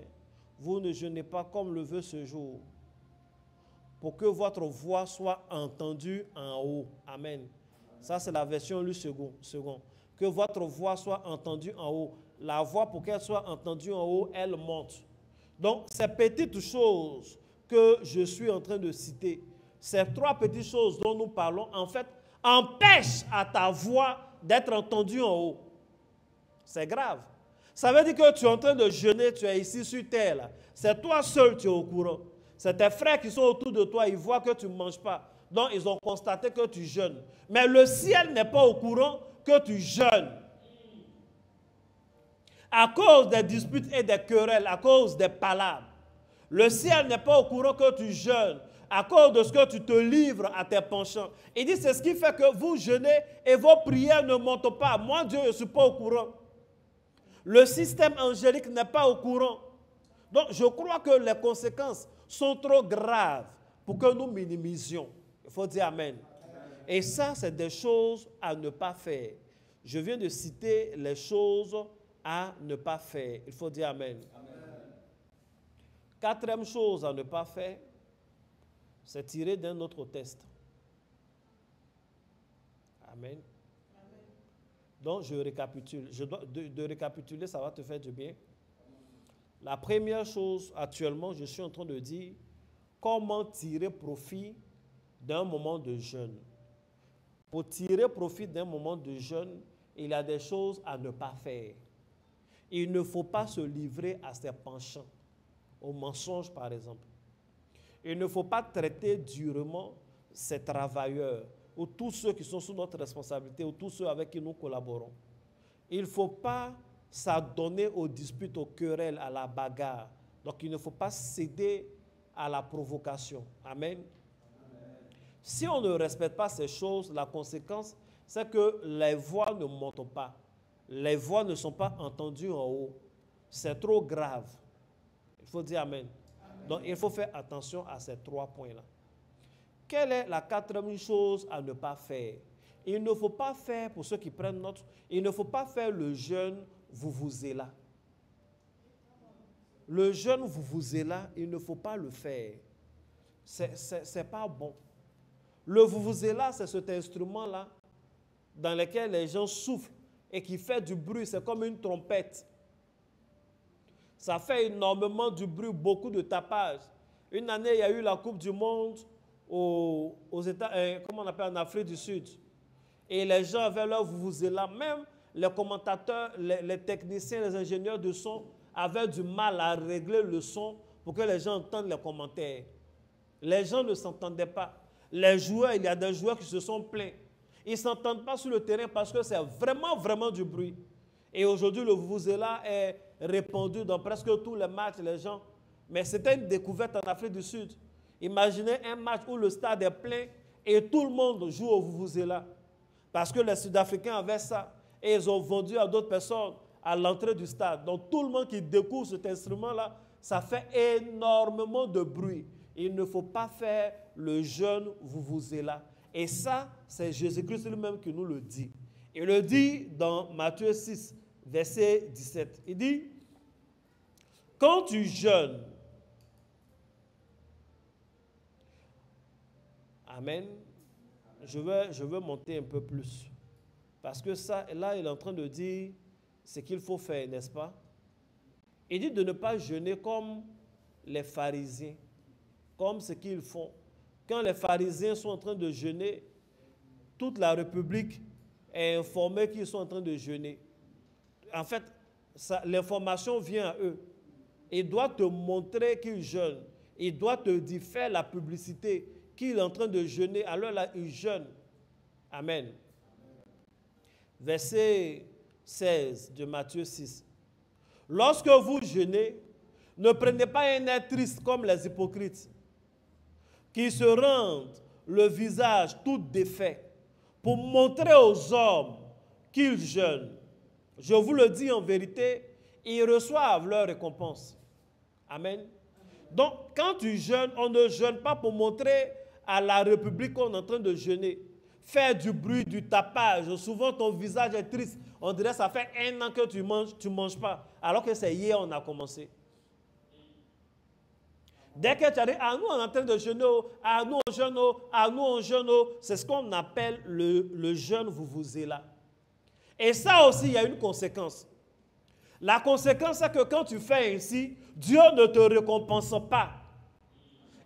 Vous ne jeûnez pas comme le veut ce jour. Pour que votre voix soit entendue en haut. Amen. Ça, c'est la version lu second. Que votre voix soit entendue en haut. La voix, pour qu'elle soit entendue en haut, elle monte. Donc, ces petites choses que je suis en train de citer, ces trois petites choses dont nous parlons, en fait, empêchent à ta voix d'être entendue en haut. C'est grave. Ça veut dire que tu es en train de jeûner, tu es ici sur terre. Là. C'est toi seul qui es au courant. C'est tes frères qui sont autour de toi, ils voient que tu ne manges pas. Donc, ils ont constaté que tu jeûnes. Mais le ciel n'est pas au courant que tu jeûnes. À cause des disputes et des querelles, à cause des palabres. Le ciel n'est pas au courant que tu jeûnes. À cause de ce que tu te livres à tes penchants. Il dit, c'est ce qui fait que vous jeûnez et vos prières ne montent pas. Moi, Dieu, je ne suis pas au courant. Le système angélique n'est pas au courant. Donc, je crois que les conséquences sont trop graves pour que nous minimisions. Il faut dire Amen. Et ça, c'est des choses à ne pas faire. Je viens de citer les choses à ne pas faire. Il faut dire Amen. Quatrième chose à ne pas faire, c'est tiré d'un autre test. Amen. Donc, je récapitule. De récapituler, ça va te faire du bien. La première chose, actuellement, je suis en train de dire comment tirer profit d'un moment de jeûne. Pour tirer profit d'un moment de jeûne, il y a des choses à ne pas faire. Il ne faut pas se livrer à ses penchants, aux mensonges par exemple. Il ne faut pas traiter durement ces travailleurs ou tous ceux qui sont sous notre responsabilité ou tous ceux avec qui nous collaborons. Il ne faut pas s'adonner aux disputes, aux querelles, à la bagarre. Donc il ne faut pas céder à la provocation. Amen. Si on ne respecte pas ces choses, la conséquence, c'est que les voix ne montent pas. Les voix ne sont pas entendues en haut. C'est trop grave. Il faut dire Amen. Donc, il faut faire attention à ces trois points-là. Quelle est la quatrième chose à ne pas faire? Il ne faut pas faire, pour ceux qui prennent note, il ne faut pas faire le jeûne vuvuzela. Le jeûne vuvuzela, il ne faut pas le faire. C'est pas bon. Le vuvuzela, c'est cet instrument-là dans lequel les gens soufflent et qui fait du bruit. C'est comme une trompette. Ça fait énormément de bruit, beaucoup de tapage. Une année, il y a eu la Coupe du Monde aux États, comment on appelle, en Afrique du Sud. Et les gens avaient leur vuvuzela. Même les commentateurs, les techniciens, les ingénieurs de son avaient du mal à régler le son pour que les gens entendent les commentaires. Les gens ne s'entendaient pas. Les joueurs, il y a des joueurs qui se sont plaints. Ils ne s'entendent pas sur le terrain parce que c'est vraiment, vraiment du bruit. Et aujourd'hui, le vuvuzela est répandu dans presque tous les matchs, les gens. Mais c'était une découverte en Afrique du Sud. Imaginez un match où le stade est plein et tout le monde joue au vuvuzela. Parce que les Sud-Africains avaient ça. Et ils ont vendu à d'autres personnes à l'entrée du stade. Donc tout le monde qui découvre cet instrument-là, ça fait énormément de bruit. Il ne faut pas faire le jeûne vuvuzela. Et ça, c'est Jésus-Christ lui-même qui nous le dit. Il le dit dans Matthieu 6, verset 17. Il dit, quand tu jeûnes, Amen, je veux monter un peu plus. Parce que ça, là, il est en train de dire ce qu'il faut faire, n'est-ce pas? Il dit de ne pas jeûner comme les pharisiens, comme ce qu'ils font. Quand les pharisiens sont en train de jeûner, toute la République est informée qu'ils sont en train de jeûner. En fait, l'information vient à eux. Il doit te montrer qu'il jeûne. Il doit te dire, faire la publicité qu'il est en train de jeûner. Alors là, il jeûne. Amen. Verset 16 de Matthieu 6. Lorsque vous jeûnez, ne prenez pas un air triste comme les hypocrites, qui se rendent le visage tout défait pour montrer aux hommes qu'ils jeûnent. Je vous le dis en vérité, ils reçoivent leur récompense. Amen. Donc, quand tu jeûnes, on ne jeûne pas pour montrer à la République qu'on est en train de jeûner. Faire du bruit, du tapage. Souvent, ton visage est triste. On dirait que ça fait 1 an que tu manges pas. Alors que c'est hier on a commencé. Dès que tu as dit, ah nous on est en train de jeûner, ah nous on jeûne, ah nous on jeûne, c'est ce qu'on appelle le jeûne vuvuzela. Et ça aussi, il y a une conséquence. La conséquence, c'est que quand tu fais ainsi, Dieu ne te récompense pas.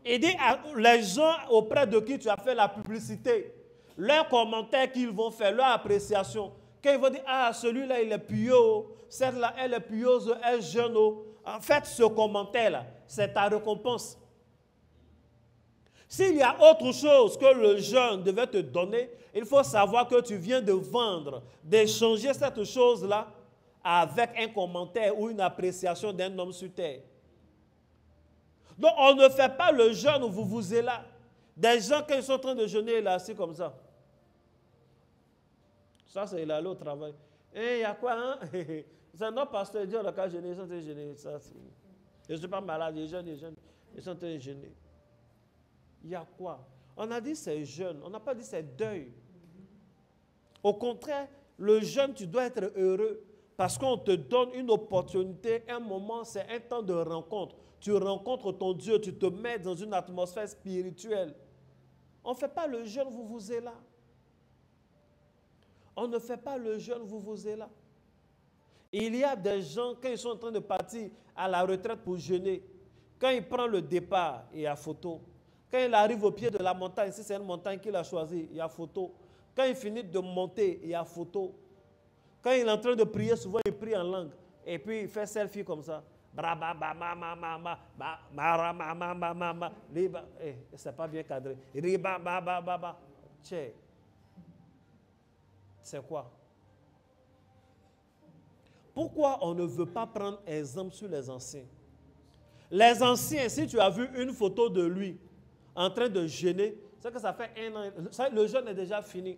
Il dit à les gens auprès de qui tu as fait la publicité, leurs commentaires qu'ils vont faire, leur appréciation, quand ils vont dire, ah celui-là il est pieux, celle-là elle est pieuse, elle jeûne. En fait, ce commentaire-là, c'est ta récompense. S'il y a autre chose que le jeûne devait te donner, il faut savoir que tu viens de vendre, d'échanger cette chose-là avec un commentaire ou une appréciation d'un homme sur terre. Donc, on ne fait pas le jeûne où vous êtes là. Des gens, quand ils sont en train de jeûner, ils sont assis comme ça. Ça, c'est il est allé au travail. Et il y a quoi, hein? C'est non, pasteur, Dieu, on a qu'à jeûner, ils sont en train de jeûner. Je ne suis pas malade, ils jeûnent, ils sont en train de jeûner. Il y a quoi? On a dit c'est jeûne, on n'a pas dit c'est deuil. Au contraire, le jeûne, tu dois être heureux parce qu'on te donne une opportunité, un moment, c'est un temps de rencontre. Tu rencontres ton Dieu, tu te mets dans une atmosphère spirituelle. On ne fait pas le jeûne, vous êtes là. On ne fait pas le jeûne, vous êtes là. Il y a des gens, quand ils sont en train de partir à la retraite pour jeûner, quand il prend le départ, il y a photo. Quand il arrive au pied de la montagne, si c'est une montagne qu'il a choisie, il y a photo. Quand il finit de monter, il y a photo. Quand il est en train de prier, souvent il prie en langue. Et puis il fait selfie comme ça. C'est pas bien cadré. C'est quoi? Pourquoi on ne veut pas prendre exemple sur les anciens? Les anciens, si tu as vu une photo de lui en train de jeûner, c'est que ça fait 1 an, le jeûne est déjà fini.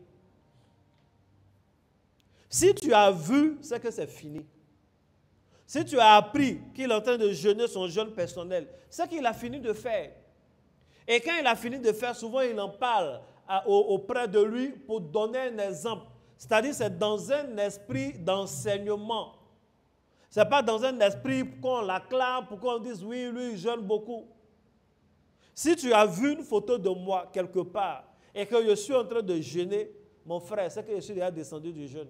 Si tu as vu, c'est que c'est fini. Si tu as appris qu'il est en train de jeûner son jeûne personnel, c'est qu'il a fini de faire. Et quand il a fini de faire, souvent il en parle auprès de lui pour donner un exemple. C'est-à-dire c'est dans un esprit d'enseignement. Ce n'est pas dans un esprit pour qu'on l'acclame, pour qu'on dise oui, lui il jeûne beaucoup. Si tu as vu une photo de moi quelque part et que je suis en train de jeûner, mon frère, c'est que je suis déjà descendu du jeûne.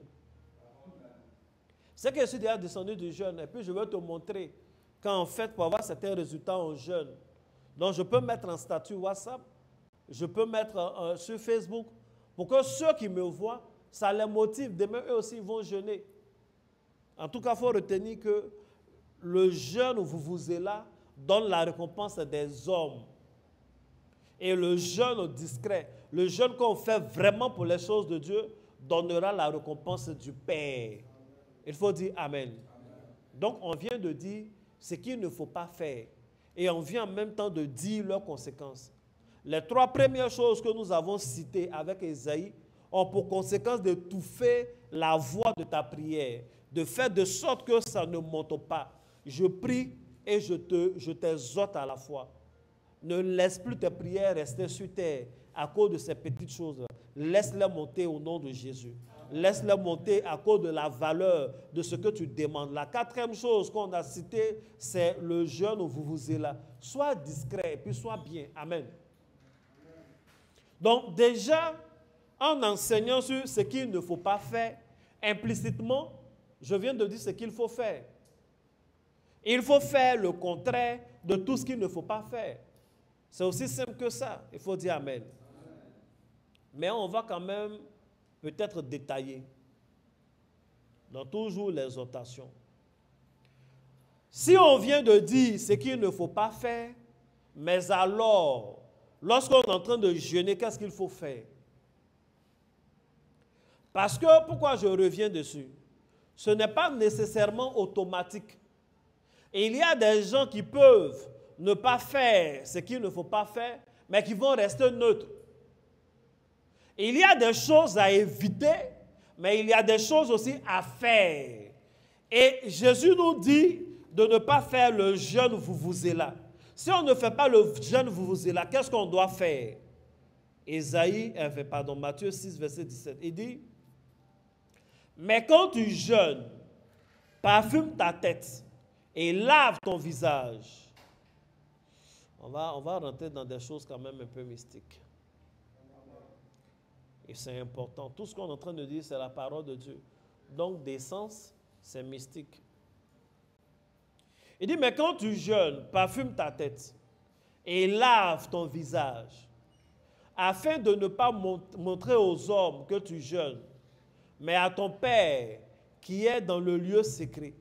C'est que je suis déjà descendu du jeûne. Et puis je vais te montrer qu'en fait, pour avoir certains résultats en jeûne, donc je peux mettre en statut WhatsApp, je peux mettre sur Facebook, pour que ceux qui me voient, ça les motive. Demain, eux aussi, ils vont jeûner. En tout cas, il faut retenir que le jeûne où vous êtes là donne la récompense des hommes. Et le jeûne discret, le jeûne qu'on fait vraiment pour les choses de Dieu, donnera la récompense du Père. Il faut dire Amen. Donc, on vient de dire ce qu'il ne faut pas faire. Et on vient en même temps de dire leurs conséquences. Les 3 premières choses que nous avons citées avec Esaïe ont pour conséquence d'étouffer la voix de ta prière, de faire de sorte que ça ne monte pas. Je prie et je t'exhorte à la fois. Ne laisse plus tes prières rester sur terre à cause de ces petites choses. Laisse-les monter au nom de Jésus. Laisse-les monter à cause de la valeur de ce que tu demandes. La 4e chose qu'on a citée, c'est le jeûne où vous êtes là. Sois discret et puis sois bien. Amen. Donc déjà, en enseignant sur ce qu'il ne faut pas faire, implicitement, Je viens de dire ce qu'il faut faire. Il faut faire le contraire de tout ce qu'il ne faut pas faire. C'est aussi simple que ça. Il faut dire Amen. Mais on va quand même peut-être détailler dans toujours l'exhortation. Si on vient de dire ce qu'il ne faut pas faire, mais alors, lorsqu'on est en train de jeûner, qu'est-ce qu'il faut faire? Parce que, pourquoi je reviens dessus? Ce n'est pas nécessairement automatique. Et il y a des gens qui peuvent ne pas faire ce qu'il ne faut pas faire, mais qui vont rester neutres. Il y a des choses à éviter, mais il y a des choses aussi à faire. Et Jésus nous dit de ne pas faire le jeûne vuvuzela. Si on ne fait pas le jeûne vuvuzela, qu'est-ce qu'on doit faire? Matthieu 6, verset 17. Il dit, mais quand tu jeûnes, parfume ta tête et lave ton visage. On va rentrer dans des choses quand même un peu mystiques. Et c'est important. Tout ce qu'on est en train de dire, c'est la parole de Dieu. Donc, des sens, c'est mystique. Il dit, mais quand tu jeûnes, parfume ta tête et lave ton visage, afin de ne pas montrer aux hommes que tu jeûnes, mais à ton Père qui est dans le lieu secret.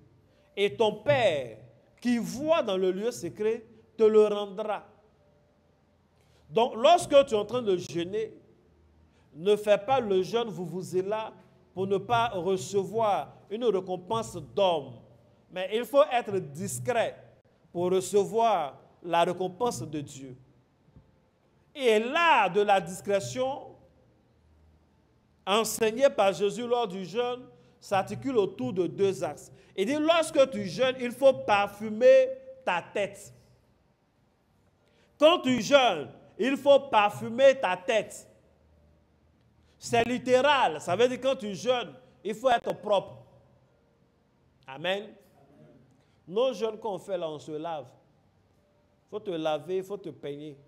Et ton Père qui voit dans le lieu secret te le rendra. Donc, lorsque tu es en train de jeûner, ne fais pas le jeûne vuvuzela pour ne pas recevoir une récompense d'homme. Mais il faut être discret pour recevoir la récompense de Dieu. Et là, de la discrétion enseignée par Jésus lors du jeûne s'articule autour de deux axes. Il dit, lorsque tu jeûnes, il faut parfumer ta tête. Quand tu jeûnes, il faut parfumer ta tête. C'est littéral. Ça veut dire que quand tu jeûnes, il faut être propre. Amen. Nos jeûnes qu'on fait là, on se lave. Il faut te laver, il faut te peigner.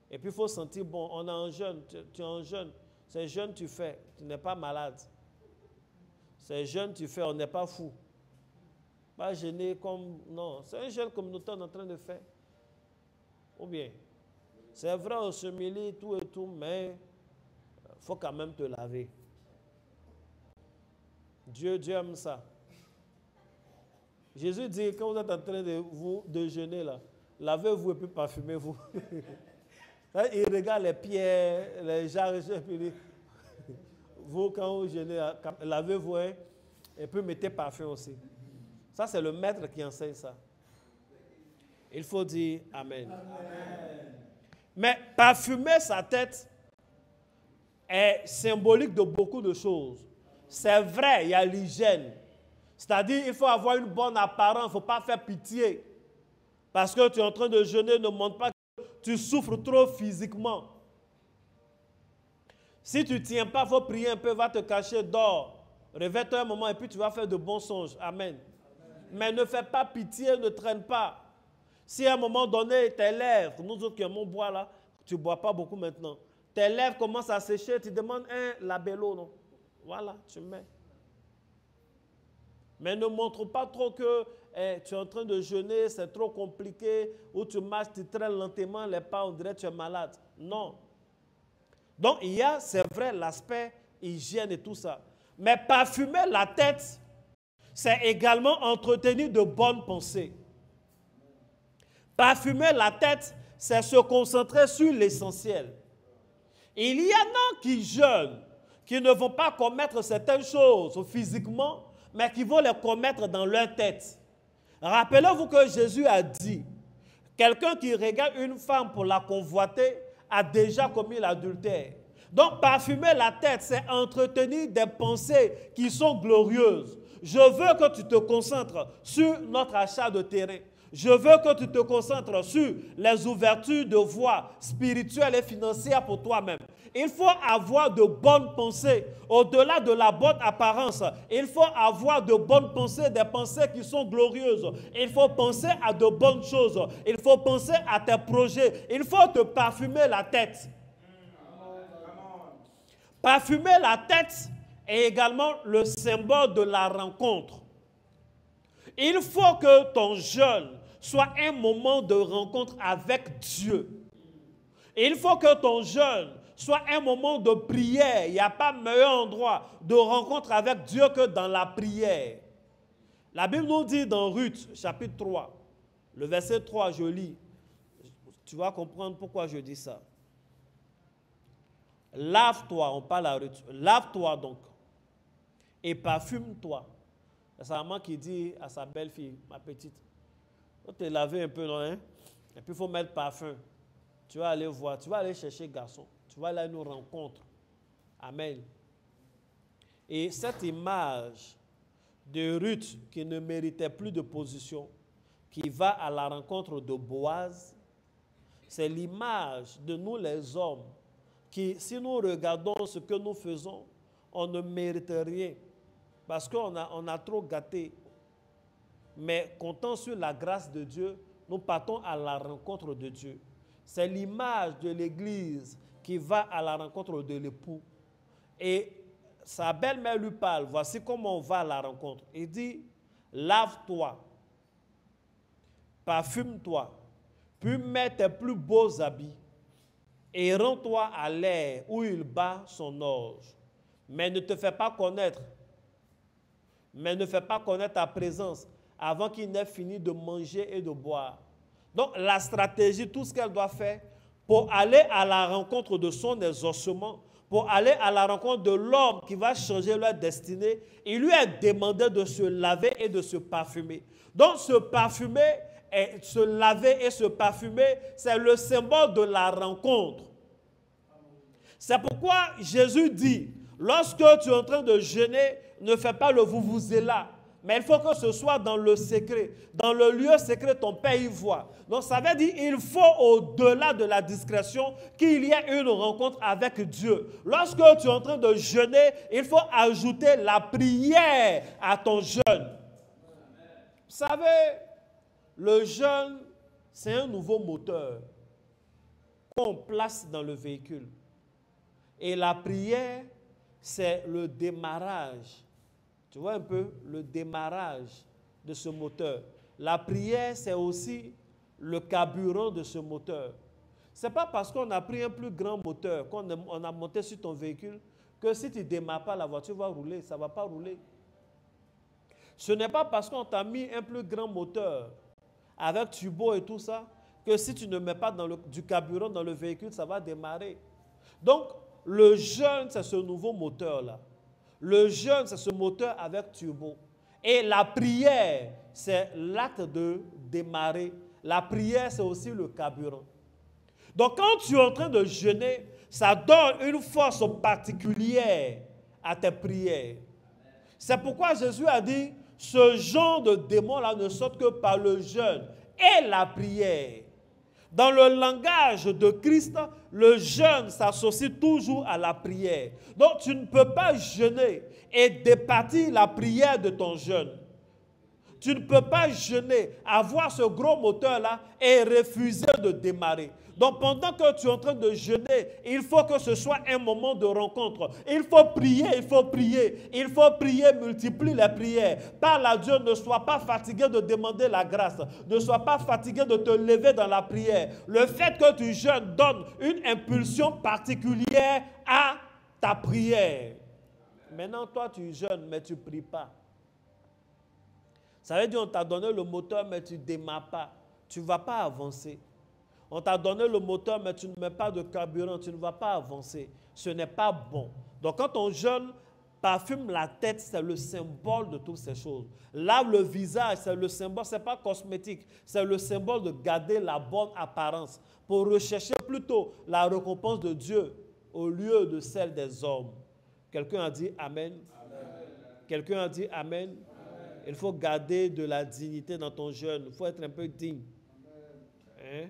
Et puis il faut sentir bon. On est en jeûne, tu es en jeûne. C'est jeûne tu fais, tu n'es pas malade. C'est jeûne tu fais, on n'est pas fou. Pas jeûner comme... Non, c'est un jeûne communautaire qu'on est en train de faire. Ou bien, c'est vrai, on se mêle tout et tout, mais il faut quand même te laver. Dieu aime ça. Jésus dit, quand vous êtes en train de jeûner là, lavez-vous et puis parfumez-vous. Il regarde les pierres, les jarres, et puis il dit, vous quand vous jeûnez, lavez-vous hein, et puis mettez parfum aussi. Ça c'est le maître qui enseigne ça. Il faut dire Amen. Amen. Mais parfumer sa tête est symbolique de beaucoup de choses. C'est vrai, il y a l'hygiène. C'est-à-dire, il faut avoir une bonne apparence, il ne faut pas faire pitié. Parce que tu es en train de jeûner, ne montre pas que tu souffres trop physiquement. Si tu ne tiens pas, il faut prier un peu, va te cacher, dors. Réveille-toi un moment et puis tu vas faire de bons songes. Amen. Mais ne fais pas pitié, ne traîne pas. Si à un moment donné, tes lèvres, nous autres qui aimons boire là, tu ne bois pas beaucoup maintenant, tes lèvres commencent à sécher, tu demandes un labello, non? Voilà, tu mets. Mais ne montre pas trop que tu es en train de jeûner, c'est trop compliqué, ou tu marches, tu traînes lentement les pas, on dirait que tu es malade. Non. Donc il y a, c'est vrai, l'aspect hygiène et tout ça. Mais parfumer la tête, c'est également entretenir de bonnes pensées. Parfumer la tête, c'est se concentrer sur l'essentiel. Il y en a qui jeûnent, qui ne vont pas commettre certaines choses physiquement, mais qui vont les commettre dans leur tête. Rappelez-vous que Jésus a dit, quelqu'un qui regarde une femme pour la convoiter a déjà commis l'adultère. Donc parfumer la tête, c'est entretenir des pensées qui sont glorieuses. Je veux que tu te concentres sur notre achat de terrain. Je veux que tu te concentres sur les ouvertures de voies spirituelles et financières pour toi-même. Il faut avoir de bonnes pensées. Au-delà de la bonne apparence, il faut avoir de bonnes pensées, des pensées qui sont glorieuses. Il faut penser à de bonnes choses. Il faut penser à tes projets. Il faut te parfumer la tête. Parfumer la tête est également le symbole de la rencontre. Il faut que ton jeûne soit un moment de rencontre avec Dieu. Il faut que ton jeûne soit un moment de prière. Il n'y a pas meilleur endroit de rencontre avec Dieu que dans la prière. La Bible nous dit dans Ruth, chapitre 3, le verset 3, je lis. Tu vas comprendre pourquoi je dis ça. Lave-toi, on parle à Ruth. Lave-toi donc et parfume-toi. C'est sa maman qui dit à sa belle-fille, ma petite, faut te laver un peu, non, hein? Et puis il faut mettre parfum. Tu vas aller voir, tu vas aller chercher garçon. Tu vas aller à une rencontre. Amen. Et cette image de Ruth qui ne méritait plus de position, qui va à la rencontre de Boaz, c'est l'image de nous les hommes qui, si nous regardons ce que nous faisons, on ne mérite rien parce qu'on a trop gâté. Mais comptant sur la grâce de Dieu, nous partons à la rencontre de Dieu. C'est l'image de l'Église qui va à la rencontre de l'époux. Et sa belle-mère lui parle, voici comment on va à la rencontre. Il dit, lave-toi, parfume-toi, puis mets tes plus beaux habits et rends-toi à l'air où il bat son orge. Mais ne te fais pas connaître, ta présence avant qu'il n'ait fini de manger et de boire. Donc la stratégie, tout ce qu'elle doit faire pour aller à la rencontre de son exaucement, pour aller à la rencontre de l'homme qui va changer leur destinée, il lui est demandé de se laver et de se parfumer. Donc se parfumer, et se laver et se parfumer, c'est le symbole de la rencontre. C'est pourquoi Jésus dit, lorsque tu es en train de jeûner, ne fais pas le vuvuzela. Mais il faut que ce soit dans le secret. Dans le lieu secret, ton Père y voit. Donc ça veut dire qu'il faut au-delà de la discrétion qu'il y ait une rencontre avec Dieu. Lorsque tu es en train de jeûner, il faut ajouter la prière à ton jeûne. Vous savez, le jeûne, c'est un nouveau moteur qu'on place dans le véhicule. Et la prière, c'est le démarrage. Tu vois un peu le démarrage de ce moteur. La prière, c'est aussi le carburant de ce moteur. Ce n'est pas parce qu'on a pris un plus grand moteur, qu'on a monté sur ton véhicule, que si tu ne démarres pas, la voiture va rouler. Ça ne va pas rouler. Ce n'est pas parce qu'on t'a mis un plus grand moteur avec turbo et tout ça, que si tu ne mets pas du carburant dans le véhicule, ça va démarrer. Donc, le jeûne, c'est ce nouveau moteur-là. Le jeûne, c'est ce moteur avec turbo. Et la prière, c'est l'acte de démarrer. La prière, c'est aussi le carburant. Donc, quand tu es en train de jeûner, ça donne une force particulière à tes prières. C'est pourquoi Jésus a dit, ce genre de démons-là ne sortent que par le jeûne et la prière. Dans le langage de Christ, le jeûne s'associe toujours à la prière. Donc, tu ne peux pas jeûner et départir la prière de ton jeûne. Tu ne peux pas jeûner, avoir ce gros moteur-là et refuser de démarrer. Donc, pendant que tu es en train de jeûner, il faut que ce soit un moment de rencontre. Il faut prier, il faut prier. Il faut prier, multiplie les prières. Parle à Dieu, ne sois pas fatigué de demander la grâce. Ne sois pas fatigué de te lever dans la prière. Le fait que tu jeûnes donne une impulsion particulière à ta prière. Maintenant, toi, tu jeûnes, mais tu ne pries pas. Ça veut dire qu'on t'a donné le moteur, mais tu ne démarres pas. Tu ne vas pas avancer. On t'a donné le moteur, mais tu ne mets pas de carburant, tu ne vas pas avancer. Ce n'est pas bon. Donc quand on jeûne, parfume la tête, c'est le symbole de toutes ces choses. Lave le visage, c'est le symbole, ce n'est pas cosmétique, c'est le symbole de garder la bonne apparence pour rechercher plutôt la récompense de Dieu au lieu de celle des hommes. Quelqu'un a dit Amen. Amen. Quelqu'un a dit Amen. Amen. Il faut garder de la dignité dans ton jeûne. Il faut être un peu digne. Hein?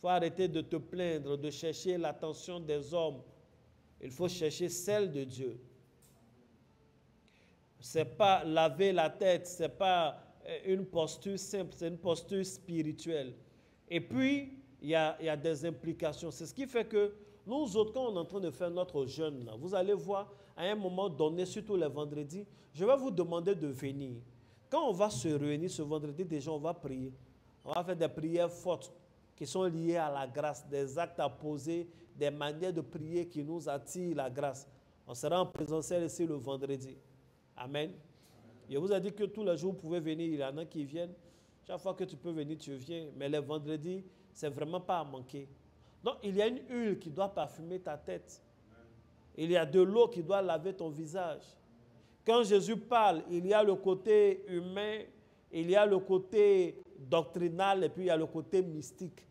Il faut arrêter de te plaindre, de chercher l'attention des hommes. Il faut chercher celle de Dieu. Ce n'est pas laver la tête, ce n'est pas une posture simple, c'est une posture spirituelle. Et puis, il y a des implications. C'est ce qui fait que Nous autres, quand on est en train de faire notre jeûne, là, vous allez voir, à un moment donné, surtout les vendredis, je vais vous demander de venir. Quand on va se réunir ce vendredi, déjà, on va prier. On va faire des prières fortes qui sont liées à la grâce, des actes à poser, des manières de prier qui nous attirent la grâce. On sera en présentiel ici le vendredi. Amen. Je vous ai dit que tous les jours, vous pouvez venir. Il y en a qui viennent. Chaque fois que tu peux venir, tu viens. Mais les vendredis, c'est vraiment pas à manquer. Donc, il y a une huile qui doit parfumer ta tête. Il y a de l'eau qui doit laver ton visage. Quand Jésus parle, il y a le côté humain, il y a le côté doctrinal et puis il y a le côté mystique.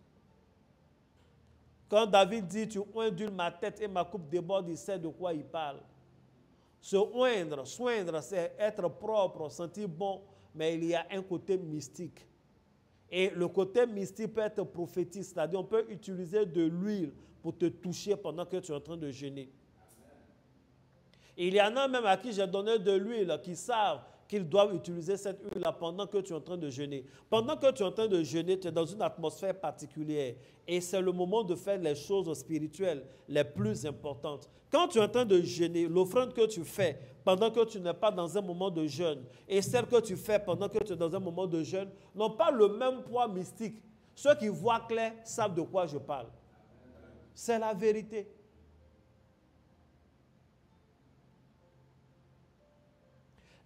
Quand David dit « Tu oins d'huile ma tête et ma coupe déborde », il sait de quoi il parle. Se oindre, soindre, c'est être propre, sentir bon, mais il y a un côté mystique. Et le côté mystique peut être prophétique, c'est-à-dire on peut utiliser de l'huile pour te toucher pendant que tu es en train de jeûner. Il y en a même à qui j'ai donné de l'huile qui savent qu'ils doivent utiliser cette huile-là pendant que tu es en train de jeûner. Pendant que tu es en train de jeûner, tu es dans une atmosphère particulière. Et c'est le moment de faire les choses spirituelles les plus importantes. Quand tu es en train de jeûner, l'offrande que tu fais pendant que tu n'es pas dans un moment de jeûne et celle que tu fais pendant que tu es dans un moment de jeûne n'ont pas le même poids mystique. Ceux qui voient clair savent de quoi je parle. C'est la vérité.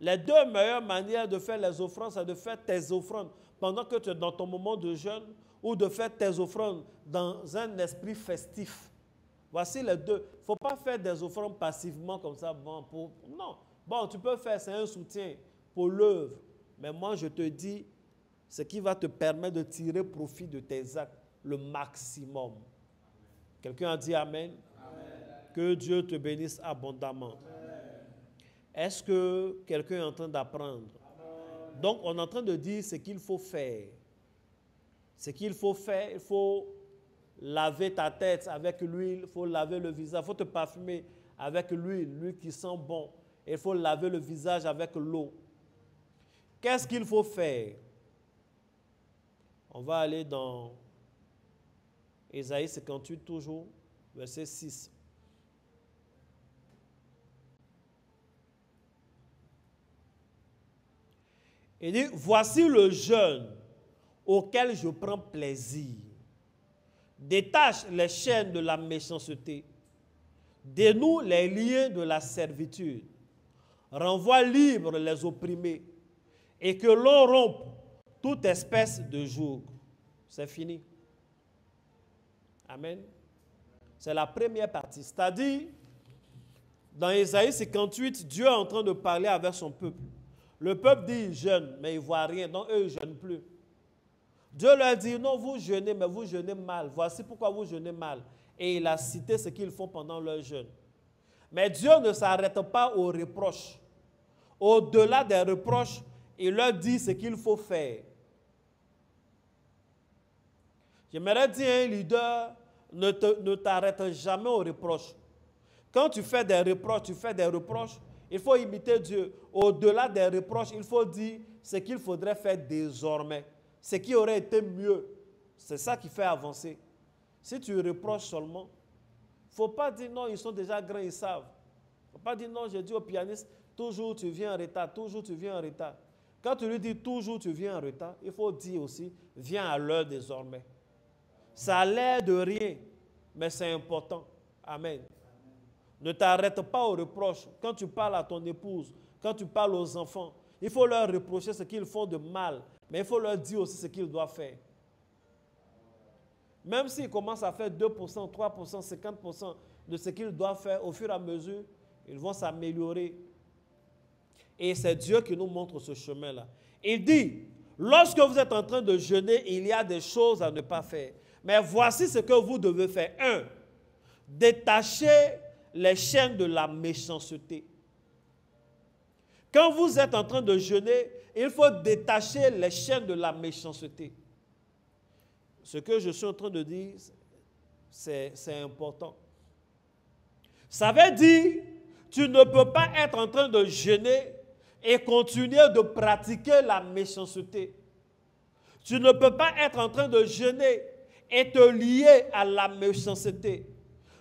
Les deux meilleures manières de faire les offrandes, c'est de faire tes offrandes pendant que tu es dans ton moment de jeûne ou de faire tes offrandes dans un esprit festif. Voici les deux. Il ne faut pas faire des offrandes passivement comme ça. Non. Bon, tu peux faire, c'est un soutien pour l'œuvre. Mais moi, je te dis, ce qui va te permettre de tirer profit de tes actes, le maximum. Quelqu'un a dit Amen? Amen. Que Dieu te bénisse abondamment. Est-ce que quelqu'un est en train d'apprendre? Donc, on est en train de dire ce qu'il faut faire. Ce qu'il faut faire, il faut laver ta tête avec l'huile, il faut laver le visage, il faut te parfumer avec l'huile qui sent bon. Et il faut laver le visage avec l'eau. Qu'est-ce qu'il faut faire? On va aller dans Ésaïe 58 toujours, verset 6. Il dit, voici le jeûne auquel je prends plaisir. Détache les chaînes de la méchanceté. Dénoue les liens de la servitude. Renvoie libres les opprimés. Et que l'on rompe toute espèce de joug. C'est fini. Amen. C'est la première partie. C'est-à-dire, dans Ésaïe 58, Dieu est en train de parler avec son peuple. Le peuple dit, il jeûne, mais il ne voit rien. Donc, eux, ils ne jeûnent plus. Dieu leur dit, non, vous jeûnez, mais vous jeûnez mal. Voici pourquoi vous jeûnez mal. Et il a cité ce qu'ils font pendant leur jeûne. Mais Dieu ne s'arrête pas aux reproches. Au-delà des reproches, il leur dit ce qu'il faut faire. J'aimerais dire à un leader, ne t'arrête jamais aux reproches. Quand tu fais des reproches, il faut imiter Dieu. Au-delà des reproches, il faut dire ce qu'il faudrait faire désormais. Ce qui aurait été mieux. C'est ça qui fait avancer. Si tu reproches seulement, il ne faut pas dire non, ils sont déjà grands, ils savent. Il ne faut pas dire non, j'ai dit au pianiste, toujours tu viens en retard, toujours tu viens en retard. Quand tu lui dis toujours tu viens en retard, il faut dire aussi, viens à l'heure désormais. Ça a l'air de rien, mais c'est important. Amen. Ne t'arrête pas aux reproches. Quand tu parles à ton épouse, quand tu parles aux enfants, il faut leur reprocher ce qu'ils font de mal, mais il faut leur dire aussi ce qu'ils doivent faire. Même s'ils commencent à faire 2%, 3%, 50% de ce qu'ils doivent faire, au fur et à mesure, ils vont s'améliorer. Et c'est Dieu qui nous montre ce chemin-là. Il dit, lorsque vous êtes en train de jeûner, il y a des choses à ne pas faire. Mais voici ce que vous devez faire. 1. Détachez les chaînes de la méchanceté. Quand vous êtes en train de jeûner, il faut détacher les chaînes de la méchanceté. Ce que je suis en train de dire, c'est important. Ça veut dire, tu ne peux pas être en train de jeûner et continuer de pratiquer la méchanceté. Tu ne peux pas être en train de jeûner et te lier à la méchanceté.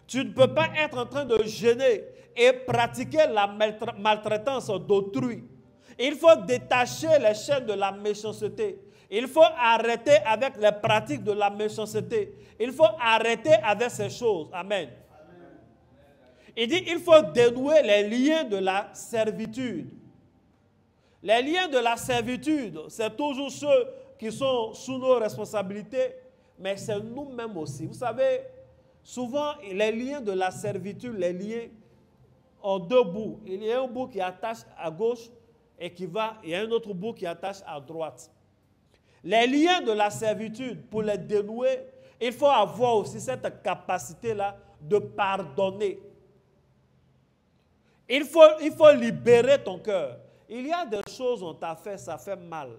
Tu ne peux pas être en train de jeûner et pratiquer la maltraitance d'autrui. Il faut détacher les chaînes de la méchanceté. Il faut arrêter avec les pratiques de la méchanceté. Il faut arrêter avec ces choses. Amen. Il dit il faut dénouer les liens de la servitude. Les liens de la servitude, c'est toujours ceux qui sont sous nos responsabilités, mais c'est nous-mêmes aussi. Vous savez, souvent, les liens de la servitude, les liens ont deux bouts. Il y a un bout qui attache à gauche et il y a un autre bout qui attache à droite. Les liens de la servitude, pour les dénouer, il faut avoir aussi cette capacité-là de pardonner. Il faut libérer ton cœur. Il y a des choses qu'on t'a fait, ça fait mal.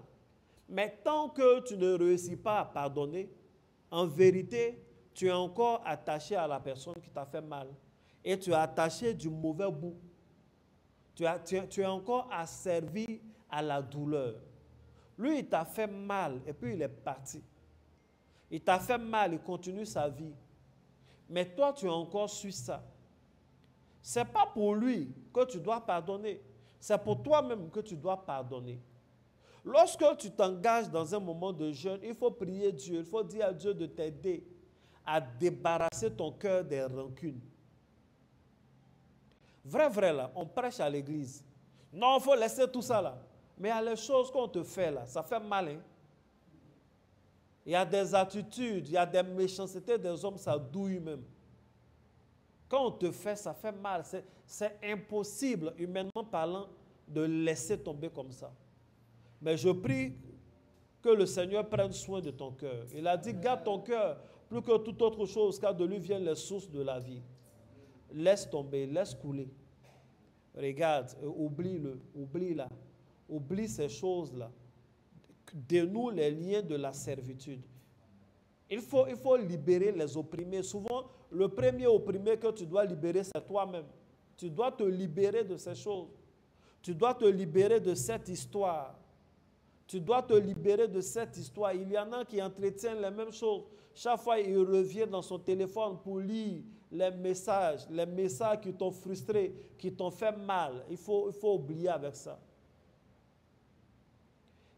Mais tant que tu ne réussis pas à pardonner, en vérité, tu es encore attaché à la personne qui t'a fait mal. Et tu es attaché du mauvais bout. Tu es encore asservi à la douleur. Lui, il t'a fait mal et puis il est parti. Il t'a fait mal, il continue sa vie. Mais toi, tu es encore sur ça. Ce n'est pas pour lui que tu dois pardonner. C'est pour toi-même que tu dois pardonner. Lorsque tu t'engages dans un moment de jeûne, il faut prier Dieu. Il faut dire à Dieu de t'aider à débarrasser ton cœur des rancunes. Vrai là, on prêche à l'église. Non, il faut laisser tout ça là. Mais il y a les choses qu'on te fait là, ça fait mal. Hein? Il y a des attitudes, il y a des méchancetés des hommes, ça douille même. Quand on te fait, ça fait mal. C'est impossible, humainement parlant, de laisser tomber comme ça. Mais je prie que le Seigneur prenne soin de ton cœur. Il a dit, garde ton cœur plus que toute autre chose, car de lui viennent les sources de la vie. Laisse tomber, laisse couler. Regarde, oublie-le, oublie-la. Oublie ces choses-là. Dénoue les liens de la servitude. Il faut libérer les opprimés. Souvent, le premier opprimé que tu dois libérer, c'est toi-même. Tu dois te libérer de ces choses. Tu dois te libérer de cette histoire. Tu dois te libérer de cette histoire. Il y en a qui entretiennent les mêmes choses. Chaque fois, il revient dans son téléphone pour lire les messages qui t'ont frustré, qui t'ont fait mal. Il faut oublier avec ça.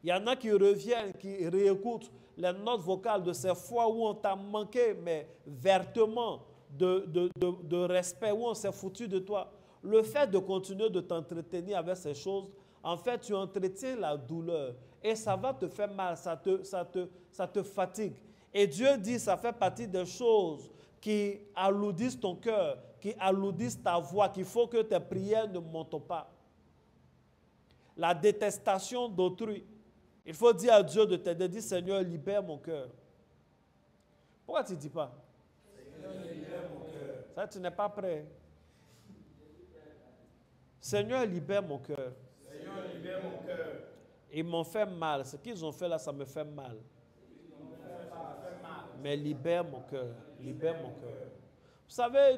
Il y en a qui reviennent, qui réécoutent les notes vocales de ces fois où on t'a manqué, mais vertement, de respect, où on s'est foutu de toi. Le fait de continuer de t'entretenir avec ces choses, en fait, tu entretiens la douleur et ça va te faire mal, ça te fatigue. Et Dieu dit, ça fait partie des choses qui alourdissent ton cœur, qui alourdissent ta voix, qu'il faut que tes prières ne montent pas. La détestation d'autrui. Il faut dire à Dieu de t'aider, dis Seigneur, libère mon cœur. Pourquoi tu ne dis pas? Seigneur, libère mon cœur. Ça, tu n'es pas prêt. Seigneur, libère mon cœur. Seigneur, libère mon cœur. Ils m'ont fait mal. Ce qu'ils ont fait là, ça me fait mal. Mais libère mon cœur. Libère mon cœur. Vous savez,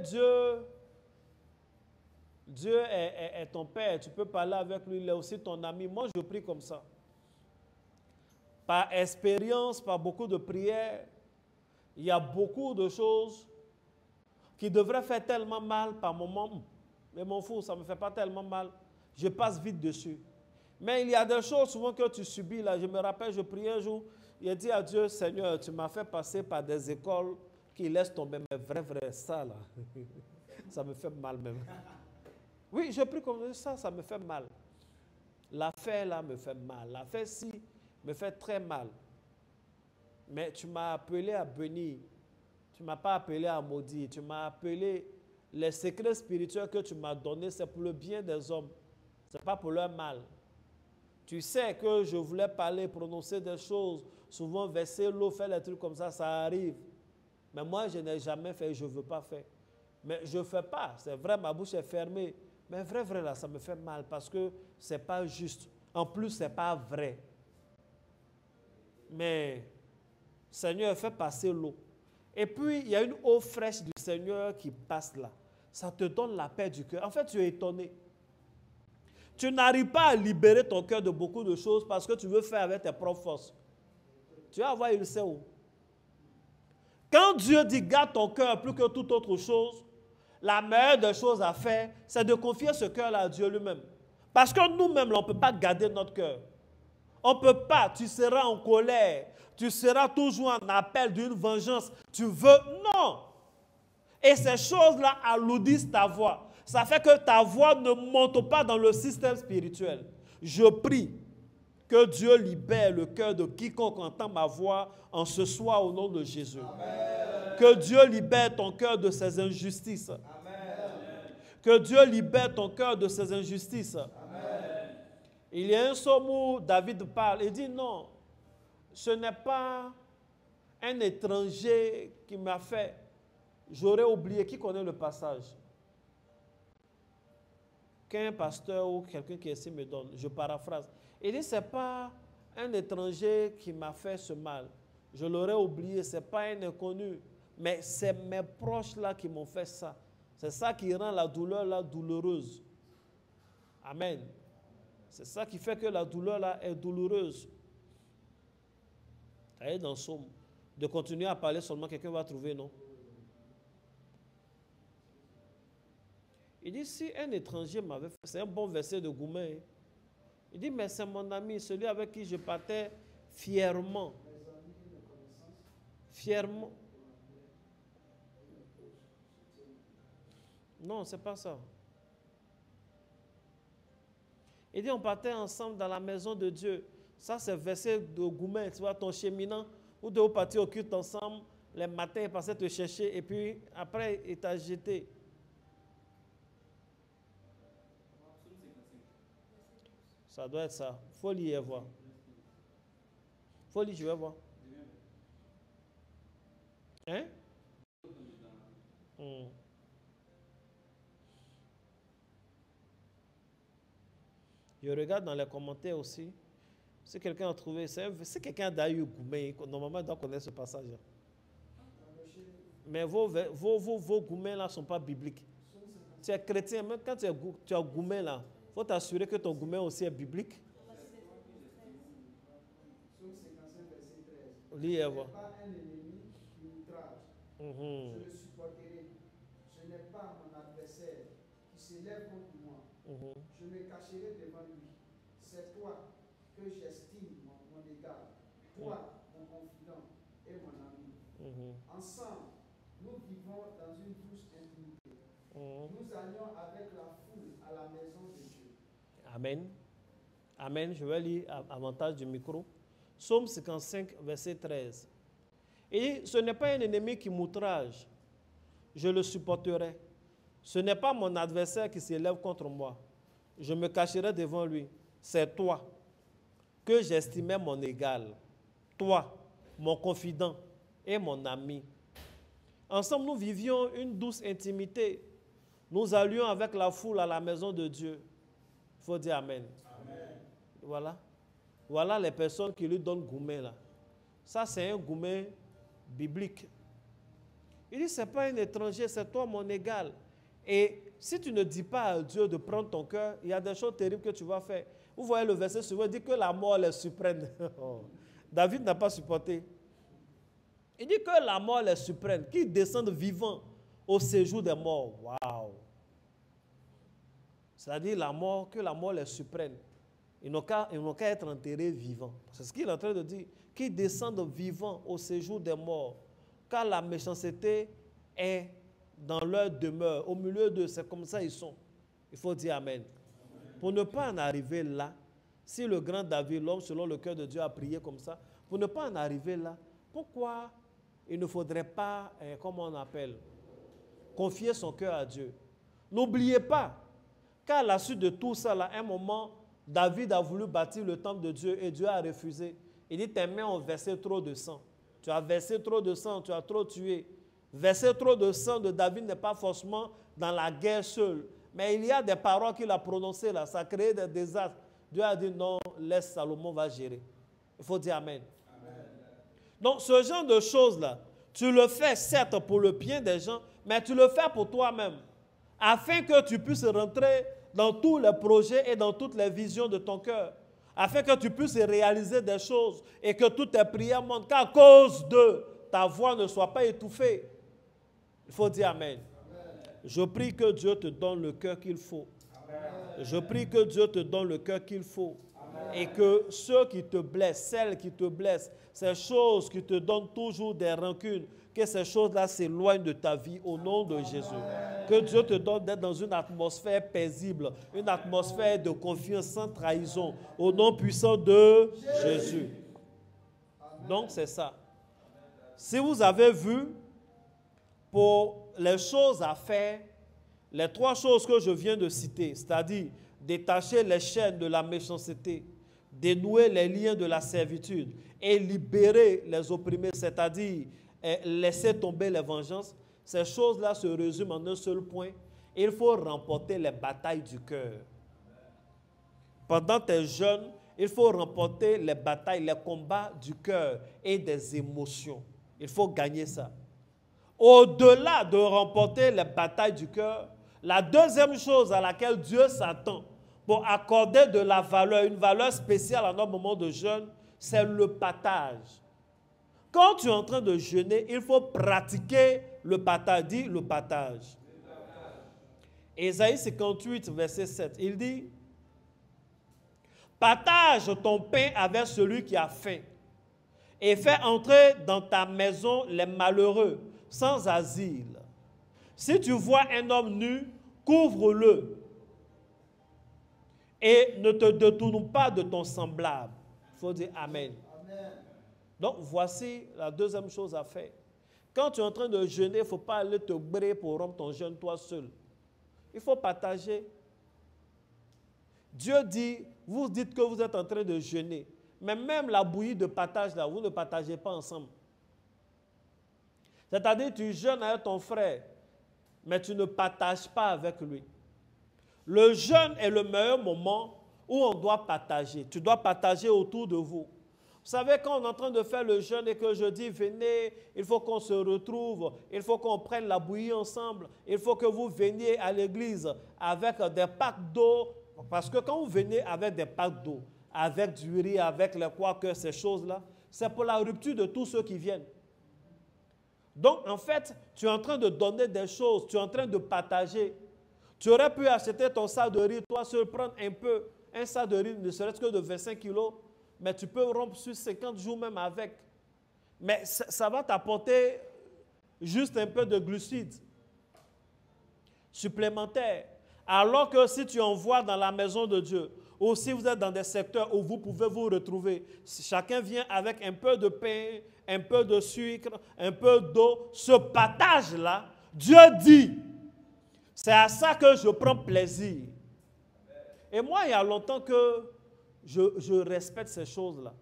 Dieu est ton Père. Tu peux parler avec lui. Il est aussi ton ami. Moi, je prie comme ça. Par expérience, par beaucoup de prières, il y a beaucoup de choses qui devraient faire tellement mal par moment. Mais mon fou, ça ne me fait pas tellement mal. Je passe vite dessus. Mais il y a des choses souvent que tu subis là. Je me rappelle, je priais un jour, il a dit à Dieu, Seigneur, tu m'as fait passer par des écoles qui laissent tomber mes vrai, ça là. Ça me fait mal même. Oui, je prie comme ça, ça me fait mal. L'affaire là me fait mal. L'affaire ci me fait très mal. Mais tu m'as appelé à bénir. Tu ne m'as pas appelé à maudire. Tu m'as appelé, les secrets spirituels que tu m'as donnés, c'est pour le bien des hommes. Ce n'est pas pour leur mal. Tu sais que je voulais parler, prononcer des choses, souvent verser l'eau, faire des trucs comme ça arrive. Mais moi, je n'ai jamais fait, je ne veux pas faire. Mais je ne fais pas, c'est vrai, ma bouche est fermée. Mais vrai, là, ça me fait mal parce que ce n'est pas juste. En plus, ce n'est pas vrai. Mais, Seigneur, fais passer l'eau. Et puis, il y a une eau fraîche du Seigneur qui passe là. Ça te donne la paix du cœur. En fait, tu es étonné. Tu n'arrives pas à libérer ton cœur de beaucoup de choses parce que tu veux faire avec tes propres forces. Tu vas voir, il sait où. Quand Dieu dit garde ton cœur plus que toute autre chose, la meilleure des choses à faire, c'est de confier ce cœur-là à Dieu lui-même. Parce que nous-mêmes, on ne peut pas garder notre cœur. On ne peut pas. Tu seras en colère. Tu seras toujours en appel d'une vengeance. Tu veux... Non. Et ces choses-là alourdissent ta voix. Ça fait que ta voix ne monte pas dans le système spirituel. Je prie que Dieu libère le cœur de quiconque entend ma voix en ce soir au nom de Jésus. Amen. Que Dieu libère ton cœur de ses injustices. Amen. Que Dieu libère ton cœur de ses injustices. Amen. Il y a un psaume où David parle et dit non, ce n'est pas un étranger qui m'a fait. J'aurais oublié. Qui connaît le passage? Qu'un pasteur ou quelqu'un qui ici me donne, je paraphrase. Il dit, ce n'est pas un étranger qui m'a fait ce mal. Je l'aurais oublié, ce n'est pas un inconnu. Mais c'est mes proches là qui m'ont fait ça. C'est ça qui rend la douleur là douloureuse. Amen. C'est ça qui fait que la douleur là est douloureuse. Vous voyez dans le psaume, de continuer à parler seulement, quelqu'un va trouver, non? Il dit, si un étranger m'avait fait, c'est un bon verset de Goumen. Il dit, mais c'est mon ami, celui avec qui je partais fièrement. Fièrement. Non, c'est pas ça. Il dit, on partait ensemble dans la maison de Dieu. Ça, c'est verset de Goumen. Tu vois, ton cheminant, où de vous partir au culte ensemble, les matins, il passait te chercher, et puis après, il t'a jeté. Ça doit être ça. Il faut lire et voir. Il faut lire, je vais voir. Hein? Je regarde dans les commentaires aussi. Si quelqu'un a trouvé, si quelqu'un a eu Goumen, normalement il doit connaître ce passage. Mais vos Goumen là ne sont pas bibliques. Tu es chrétien, même quand tu as Goumen là, il faut t'assurer que ton Goumen aussi est biblique. Lis et vois. Ce n'est pas un ennemi qui m'outrage. Je le supporterai. Ce n'est pas mon adversaire qui s'élève contre moi. Je me cacherai devant lui. C'est toi que j'estime mon égal. Toi, mon confident et mon ami. Ensemble, nous vivons dans une douce intimité. Nous allions avec la foule à la maison de Dieu. Amen. Amen. Je vais lire avantage du micro. Psaume 55, verset 13. Et ce n'est pas un ennemi qui m'outrage. Je le supporterai. Ce n'est pas mon adversaire qui s'élève contre moi. Je me cacherai devant lui. C'est toi que j'estimais mon égal. Toi, mon confident et mon ami. Ensemble, nous vivions une douce intimité. Nous allions avec la foule à la maison de Dieu. Il faut dire Amen. Amen. Voilà. Voilà les personnes qui lui donnent Goumen là. Ça, c'est un Goumen biblique. Il dit, ce n'est pas un étranger, c'est toi mon égal. Et si tu ne dis pas à Dieu de prendre ton cœur, il y a des choses terribles que tu vas faire. Vous voyez le verset suivant, il dit que la mort les surprenne. David n'a pas supporté. Il dit que la mort les surprenne, qu'ils descendent vivants au séjour des morts. Waouh! C'est-à-dire la mort, que la mort les surprenne. Ils n'ont qu'à être enterrés vivants. C'est ce qu'il est en train de dire. Qu'ils descendent vivants au séjour des morts. Car la méchanceté est dans leur demeure. Au milieu d'eux, c'est comme ça ils sont. Il faut dire Amen. Pour ne pas en arriver là, si le grand David, l'homme selon le cœur de Dieu, a prié comme ça, pour ne pas en arriver là, pourquoi il ne faudrait pas, comment on appelle, confier son cœur à Dieu? N'oubliez pas qu'à la suite de tout ça, là, à un moment, David a voulu bâtir le temple de Dieu et Dieu a refusé. Il dit, tes mains ont versé trop de sang. Tu as versé trop de sang, tu as trop tué. Verser trop de sang de David n'est pas forcément dans la guerre seule. Mais il y a des paroles qu'il a prononcées là, ça a créé des désastres. Dieu a dit non, laisse Salomon va gérer. Il faut dire Amen. Amen. Donc ce genre de choses là, tu le fais certes pour le bien des gens, mais tu le fais pour toi-même. Afin que tu puisses rentrer dans tous les projets et dans toutes les visions de ton cœur. Afin que tu puisses réaliser des choses et que toutes tes prières montrent qu'à cause de ta voix ne soit pas étouffée. Il faut dire Amen. Amen. Je prie que Dieu te donne le cœur qu'il faut. Je prie que Dieu te donne le cœur qu'il faut. Et que ceux qui te blessent, celles qui te blessent, ces choses qui te donnent toujours des rancunes, que ces choses-là s'éloignent de ta vie au nom de Jésus. Que Dieu te donne d'être dans une atmosphère paisible, une atmosphère de confiance sans trahison, au nom puissant de Jésus. Donc c'est ça. Si vous avez vu, pour les choses à faire, les 3 choses que je viens de citer, c'est-à-dire détacher les chaînes de la méchanceté, dénouer les liens de la servitude et libérer les opprimés, c'est-à-dire laisser tomber les vengeances, ces choses-là se résument en un seul point. Il faut remporter les batailles du cœur. Pendant tes jeûnes, il faut remporter les batailles, les combats du cœur et des émotions. Il faut gagner ça. Au-delà de remporter les batailles du cœur, la deuxième chose à laquelle Dieu s'attend pour accorder de la valeur, une valeur spéciale à notre moment de jeûne, c'est le partage. Quand tu es en train de jeûner, il faut pratiquer le partage. Dis le partage. Ésaïe 58, verset 7, il dit: partage ton pain avec celui qui a faim et fais entrer dans ta maison les malheureux, sans asile. Si tu vois un homme nu, couvre-le et ne te détourne pas de ton semblable. Il faut dire Amen. Amen. Donc, voici la deuxième chose à faire. Quand tu es en train de jeûner, il ne faut pas aller te briller pour rompre ton jeûne toi seul. Il faut partager. Dieu dit, vous dites que vous êtes en train de jeûner, mais même la bouillie de partage, là, vous ne partagez pas ensemble. C'est-à-dire, tu jeûnes avec ton frère, mais tu ne partages pas avec lui. Le jeûne est le meilleur moment où on doit partager. Tu dois partager autour de vous. Vous savez, quand on est en train de faire le jeûne et que je dis, venez, il faut qu'on se retrouve, il faut qu'on prenne la bouillie ensemble, il faut que vous veniez à l'église avec des packs d'eau, parce que quand vous venez avec des packs d'eau, avec du riz, avec les quoi que ces choses-là, c'est pour la rupture de tous ceux qui viennent. Donc, en fait, tu es en train de donner des choses, tu es en train de partager. Tu aurais pu acheter ton sac de riz, toi seul, prendre un sac de riz, ne serait-ce que de 25 kilos, mais tu peux rompre sur 50 jours même avec. Mais ça va t'apporter juste un peu de glucides supplémentaires. Alors que si tu envoies dans la maison de Dieu, ou si vous êtes dans des secteurs où vous pouvez vous retrouver, si chacun vient avec un peu de pain, un peu de sucre, un peu d'eau, ce partage-là, Dieu dit, c'est à ça que je prends plaisir. Et moi, il y a longtemps que je respecte ces choses-là,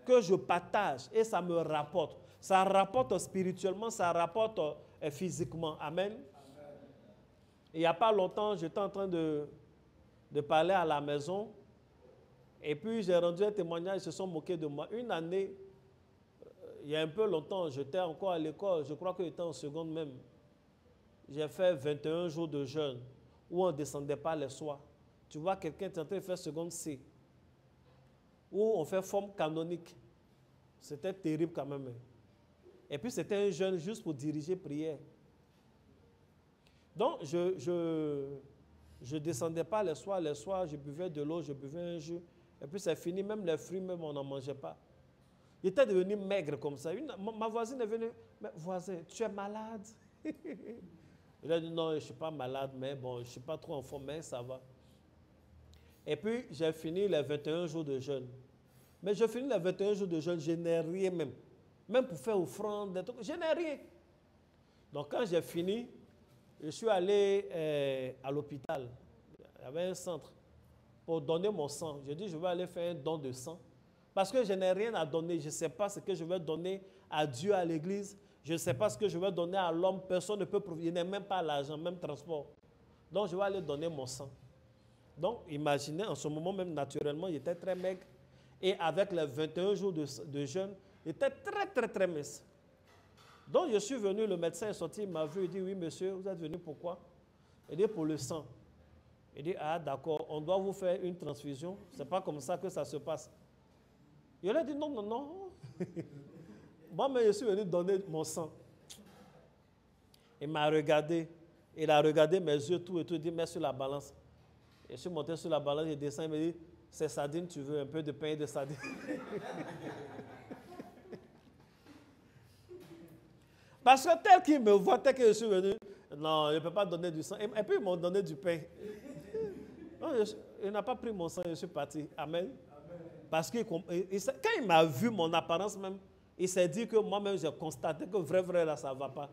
que je partage et ça me rapporte. Ça rapporte spirituellement, ça rapporte physiquement. Amen. Il n'y a pas longtemps, j'étais en train de parler à la maison et puis j'ai rendu un témoignage, ils se sont moqués de moi. Une année, il y a un peu longtemps, j'étais encore à l'école, je crois que j'étais en seconde même. J'ai fait 21 jours de jeûne où on ne descendait pas les soirs. Tu vois, quelqu'un est en train de faire seconde C, où on fait forme canonique. C'était terrible quand même. Et puis c'était un jeûne juste pour diriger prière. Donc, je ne descendais pas les soirs, je buvais de l'eau, je buvais un jus. Et puis c'est fini, même les fruits, même on n'en mangeait pas. Il était devenu maigre comme ça. Ma voisine est venue, mais voisin, tu es malade? Il a dit, non, je ne suis pas malade, mais bon, je ne suis pas trop en forme, mais ça va. Et puis, j'ai fini les 21 jours de jeûne. Mais je finis les 21 jours de jeûne, je n'ai rien même. Même pour faire offrande, je n'ai rien. Donc, quand j'ai fini, je suis allé à l'hôpital. Il y avait un centre pour donner mon sang. Je dis, je vais aller faire un don de sang. Parce que je n'ai rien à donner. Je ne sais pas ce que je vais donner à Dieu, à l'église. Je ne sais pas ce que je vais donner à l'homme. Personne ne peut prouver. Il n'est même pas l'argent, même transport. Donc, je vais aller donner mon sang. Donc, imaginez, en ce moment même, naturellement, il était très maigre. Et avec les 21 jours de jeûne, il était très, très, très mince. Donc, je suis venu, le médecin est sorti, il m'a vu, il dit, oui, monsieur, vous êtes venu pourquoi? Il dit, pour le sang. Il dit, ah, d'accord, on doit vous faire une transfusion. Ce n'est pas comme ça que ça se passe. Il a dit, non, non, non. Moi, mais je suis venu donner mon sang. Il m'a regardé. Il a regardé mes yeux, tout et tout, il dit, mets sur la balance. Et je suis monté sur la balance, je descends, il me dit, c'est sardine, tu veux un peu de pain et de sardine. Parce que tel qu'il me voit, tel que je suis venu, non, je ne peux pas donner du sang. Et puis ils m'ont donné du pain. Non, il n'a pas pris mon sang, je suis parti. Amen. Parce que quand il m'a vu mon apparence même, il s'est dit que moi-même j'ai constaté que vrai là ça ne va pas.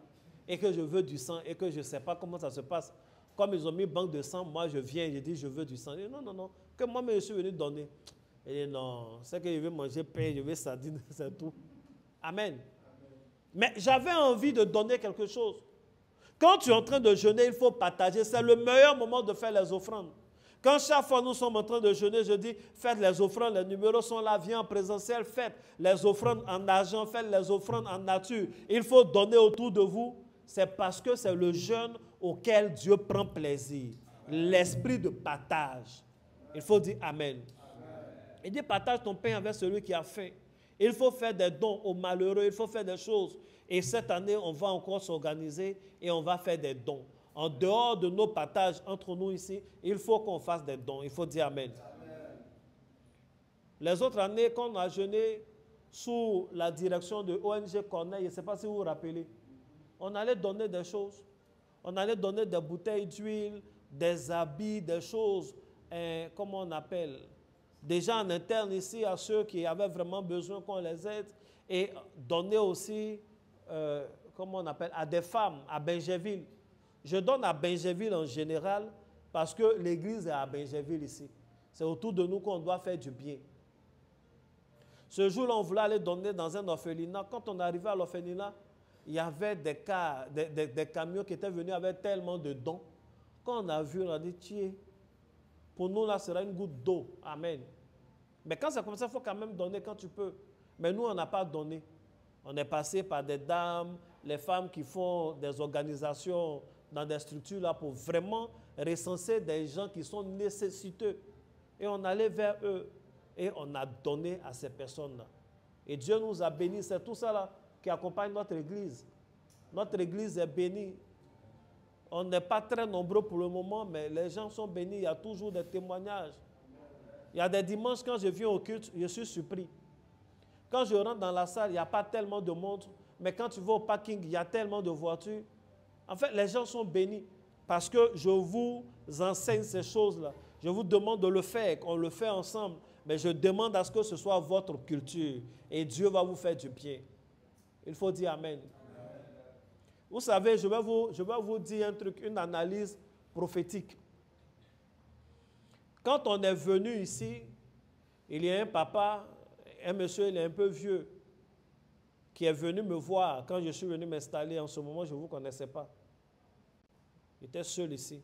Et que je veux du sang et que je ne sais pas comment ça se passe. Comme ils ont mis banque de sang, moi je viens et je dis je veux du sang. Il dit non, que moi-même je suis venu donner. Il dit non, c'est que je veux manger pain, je veux sardine, c'est tout. Amen. Mais j'avais envie de donner quelque chose. Quand tu es en train de jeûner, il faut partager. C'est le meilleur moment de faire les offrandes. Quand chaque fois nous sommes en train de jeûner, je dis, faites les offrandes, les numéros sont là, viens en présentiel, faites les offrandes en argent, faites les offrandes en nature. Il faut donner autour de vous. C'est parce que c'est le jeûne auquel Dieu prend plaisir. L'esprit de partage. Il faut dire Amen. Il dit, partage ton pain avec celui qui a faim. Il faut faire des dons aux malheureux, il faut faire des choses. Et cette année, on va encore s'organiser et on va faire des dons. En dehors de nos partages entre nous ici, il faut qu'on fasse des dons. Il faut dire Amen. Amen. Les autres années, quand on a jeûné sous la direction de ONG Corneille, je ne sais pas si vous vous rappelez, on allait donner des choses. On allait donner des bouteilles d'huile, des habits, des choses, comment on appelle, déjà en interne ici à ceux qui avaient vraiment besoin qu'on les aide et donner aussi, comment on appelle, à des femmes, à Benjerville. Je donne à Benjerville en général parce que l'église est à Benjerville ici. C'est autour de nous qu'on doit faire du bien. Ce jour-là, on voulait aller donner dans un orphelinat. Quand on est arrivé à l'orphelinat, il y avait des camions qui étaient venus avec tellement de dons. Quand on a vu, on a dit, tiens, pour nous, là, ce sera une goutte d'eau. Amen. Mais quand c'est comme ça, il faut quand même donner quand tu peux. Mais nous, on n'a pas donné. On est passé par des dames, les femmes qui font des organisations dans des structures là pour vraiment recenser des gens qui sont nécessiteux. Et on allait vers eux et on a donné à ces personnes-là. Et Dieu nous a bénis. C'est tout ça là qui accompagne notre église. Notre église est bénie. On n'est pas très nombreux pour le moment, mais les gens sont bénis. Il y a toujours des témoignages. Il y a des dimanches, quand je viens au culte, je suis surpris. Quand je rentre dans la salle, il n'y a pas tellement de monde. Mais quand tu vas au parking, il y a tellement de voitures. En fait, les gens sont bénis parce que je vous enseigne ces choses-là. Je vous demande de le faire, qu'on le fait ensemble. Mais je demande à ce que ce soit votre culture. Et Dieu va vous faire du bien. Il faut dire Amen. Vous savez, je vais vous dire un truc, une analyse prophétique. Quand on est venu ici, il y a un papa, un monsieur, il est un peu vieux, qui est venu me voir quand je suis venu m'installer. En ce moment, je ne vous connaissais pas. Il était seul ici,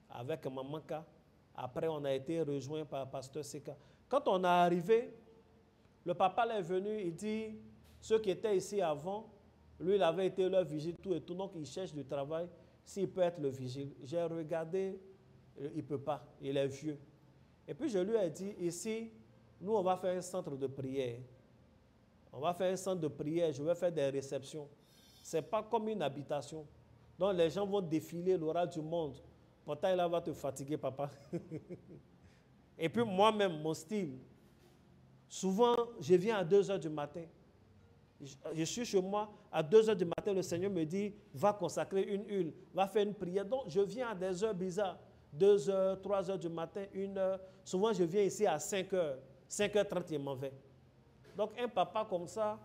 avec Maman K. Après, on a été rejoint par Pasteur Seka. Quand on est arrivé, le papa est venu, il dit, ceux qui étaient ici avant, lui, il avait été leur vigile, tout et tout, donc il cherche du travail, s'il peut être le vigile. J'ai regardé, il ne peut pas, il est vieux. Et puis je lui ai dit, ici, nous, on va faire un centre de prière. On va faire un centre de prière, je vais faire des réceptions. Ce n'est pas comme une habitation. Donc les gens vont défiler l'oral du monde. Pourtant, il va te fatiguer, papa. Et puis moi-même, mon style, souvent, je viens à 2 heures du matin. Je suis chez moi, à 2 heures du matin, le Seigneur me dit, va consacrer une huile, va faire une prière. Donc, je viens à des heures bizarres, 2 heures, 3 heures du matin, 1 heure. Souvent, je viens ici à 5 heures, 5h30, il m'en va. Donc, un papa comme ça,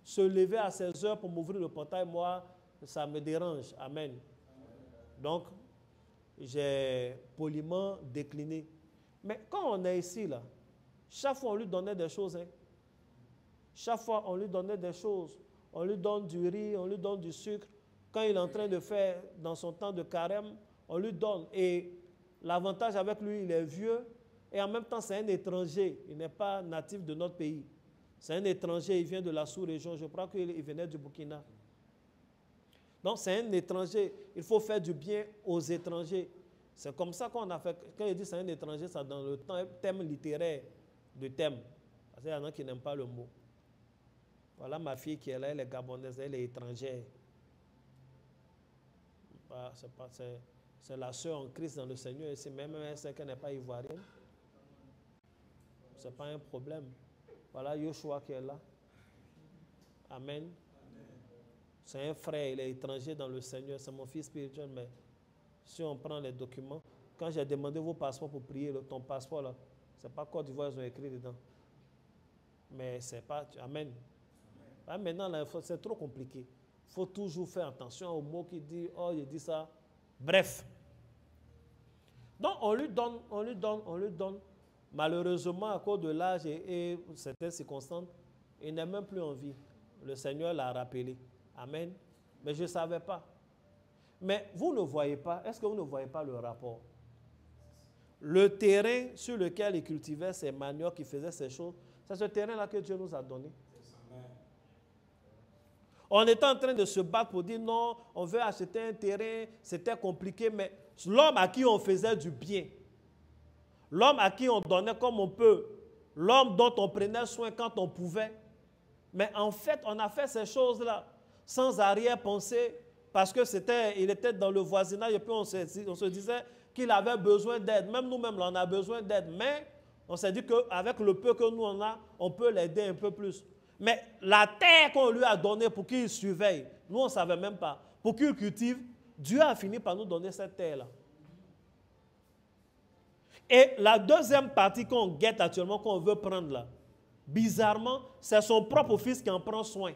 se lever à 16 heures pour m'ouvrir le portail, moi, ça me dérange. Amen. Donc, j'ai poliment décliné. Mais quand on est ici, là, chaque fois, on lui donnait des choses, hein. Chaque fois, on lui donnait des choses. On lui donne du riz, on lui donne du sucre. Quand il est en train de faire, dans son temps de carême, on lui donne. Et l'avantage avec lui, il est vieux. Et en même temps, c'est un étranger. Il n'est pas natif de notre pays. C'est un étranger, il vient de la sous-région. Je crois qu'il venait du Burkina. Donc, c'est un étranger. Il faut faire du bien aux étrangers. C'est comme ça qu'on a fait. Quand il dit c'est un étranger, c'est dans le thème littéraire du thème. Parce qu'il y en a qui n'aiment pas le mot. Voilà ma fille qui est là, elle est gabonaise, elle est étrangère. C'est la sœur en Christ dans le Seigneur ici, même elle qu'elle n'est pas ivoirienne. Ce n'est pas un problème. Voilà Yoshua qui est là. Amen. C'est un frère, il est étranger dans le Seigneur, c'est mon fils spirituel, mais si on prend les documents, quand j'ai demandé vos passeports pour prier, ton passeport là, c'est pas Côte d'Ivoire, ils ont écrit dedans. Mais c'est pas, amen. Ah, maintenant, là, c'est trop compliqué. Il faut toujours faire attention aux mots qu'il dit, oh, il dit ça. Bref. Donc, on lui donne. Malheureusement, à cause de l'âge et certaines circonstances, il n'est même plus en vie. Le Seigneur l'a rappelé. Amen. Mais je ne savais pas. Mais vous ne voyez pas, est-ce que vous ne voyez pas le rapport? Le terrain sur lequel il cultivait ses maniocs, il faisait ces choses, c'est ce terrain-là que Dieu nous a donné. On était en train de se battre pour dire non, on veut acheter un terrain, c'était compliqué, mais l'homme à qui on faisait du bien, l'homme à qui on donnait comme on peut, l'homme dont on prenait soin quand on pouvait, mais en fait, on a fait ces choses-là sans arrière-pensée, parce que il était dans le voisinage et puis on se disait qu'il avait besoin d'aide. Même nous-mêmes, on a besoin d'aide, mais on s'est dit qu'avec le peu que nous on a, on peut l'aider un peu plus. Mais la terre qu'on lui a donnée pour qu'il surveille, nous on ne savait même pas, pour qu'il cultive, Dieu a fini par nous donner cette terre-là. Et la deuxième partie qu'on guette actuellement, qu'on veut prendre là, bizarrement, c'est son propre fils qui en prend soin.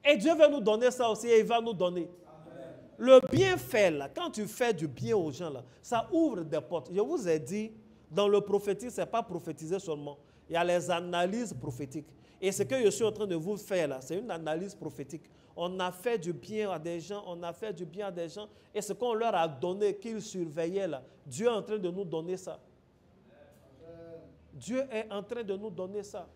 Et Dieu veut nous donner ça aussi et il va nous donner. Amen. Le bienfait, là, quand tu fais du bien aux gens, là, ça ouvre des portes. Je vous ai dit, dans le prophétique, ce n'est pas prophétiser seulement. Il y a les analyses prophétiques. Et ce que je suis en train de vous faire là, c'est une analyse prophétique. On a fait du bien à des gens, et ce qu'on leur a donné, qu'ils surveillaient là, Dieu est en train de nous donner ça. Dieu est en train de nous donner ça.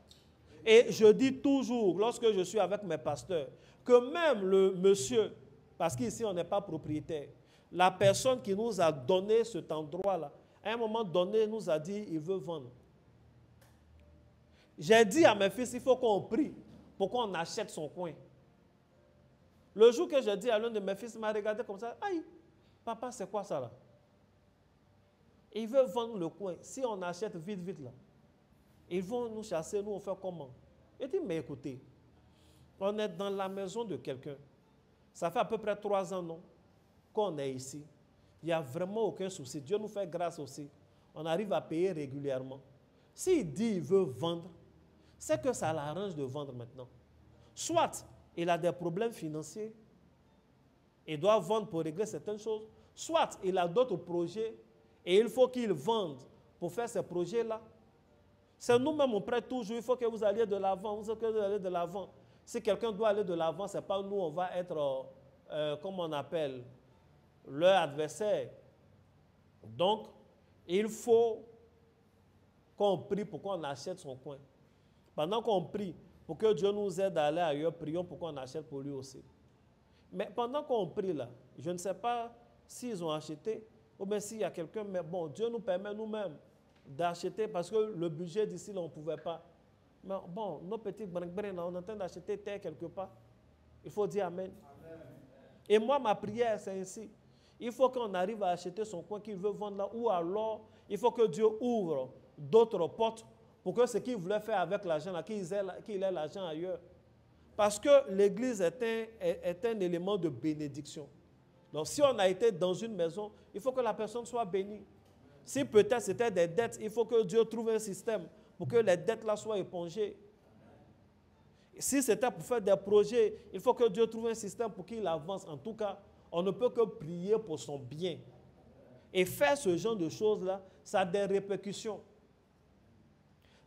Et je dis toujours, lorsque je suis avec mes pasteurs, que même le monsieur, parce qu'ici on n'est pas propriétaire, la personne qui nous a donné cet endroit-là, à un moment donné, nous a dit, il veut vendre. J'ai dit à mes fils, il faut qu'on prie pour qu'on achète son coin. Le jour que j'ai dit à l'un de mes fils, il m'a regardé comme ça, aïe, papa, c'est quoi ça là? Il veut vendre le coin. Si on achète vite, vite là, ils vont nous chasser, nous on fait comment? Il dit, mais écoutez, on est dans la maison de quelqu'un. Ça fait à peu près 3 ans, non, qu'on est ici. Il n'y a vraiment aucun souci. Dieu nous fait grâce aussi. On arrive à payer régulièrement. S'il dit qu'il veut vendre, c'est que ça l'arrange de vendre maintenant. Soit il a des problèmes financiers, il doit vendre pour régler certaines choses, soit il a d'autres projets et il faut qu'il vende pour faire ces projets-là. C'est nous-mêmes, on prête toujours, il faut que vous alliez de l'avant, Si quelqu'un doit aller de l'avant, ce n'est pas nous, on va être, comme on appelle, leur adversaire. Donc, il faut qu'on prie pour qu'on achète son coin. Pendant qu'on prie pour que Dieu nous aide à aller ailleurs, prions pour qu'on achète pour lui aussi. Mais pendant qu'on prie là, je ne sais pas s'ils ont acheté ou bien s'il y a quelqu'un, mais bon, Dieu nous permet nous-mêmes d'acheter parce que le budget d'ici là, on ne pouvait pas. Mais bon, nos petits brinques-brinques là, on est en train d'acheter terre quelque part. Il faut dire Amen. Amen. Et moi, ma prière, c'est ainsi. Il faut qu'on arrive à acheter son coin qu'il veut vendre là, ou alors il faut que Dieu ouvre d'autres portes pour que ce qu'il voulait faire avec l'argent là, qu'il ait l'argent ailleurs. Parce que l'église est un élément de bénédiction. Donc si on a été dans une maison, il faut que la personne soit bénie. Si peut-être c'était des dettes, il faut que Dieu trouve un système pour que les dettes là soient épongées. Si c'était pour faire des projets, il faut que Dieu trouve un système pour qu'il avance. En tout cas, on ne peut que prier pour son bien. Et faire ce genre de choses-là, ça a des répercussions.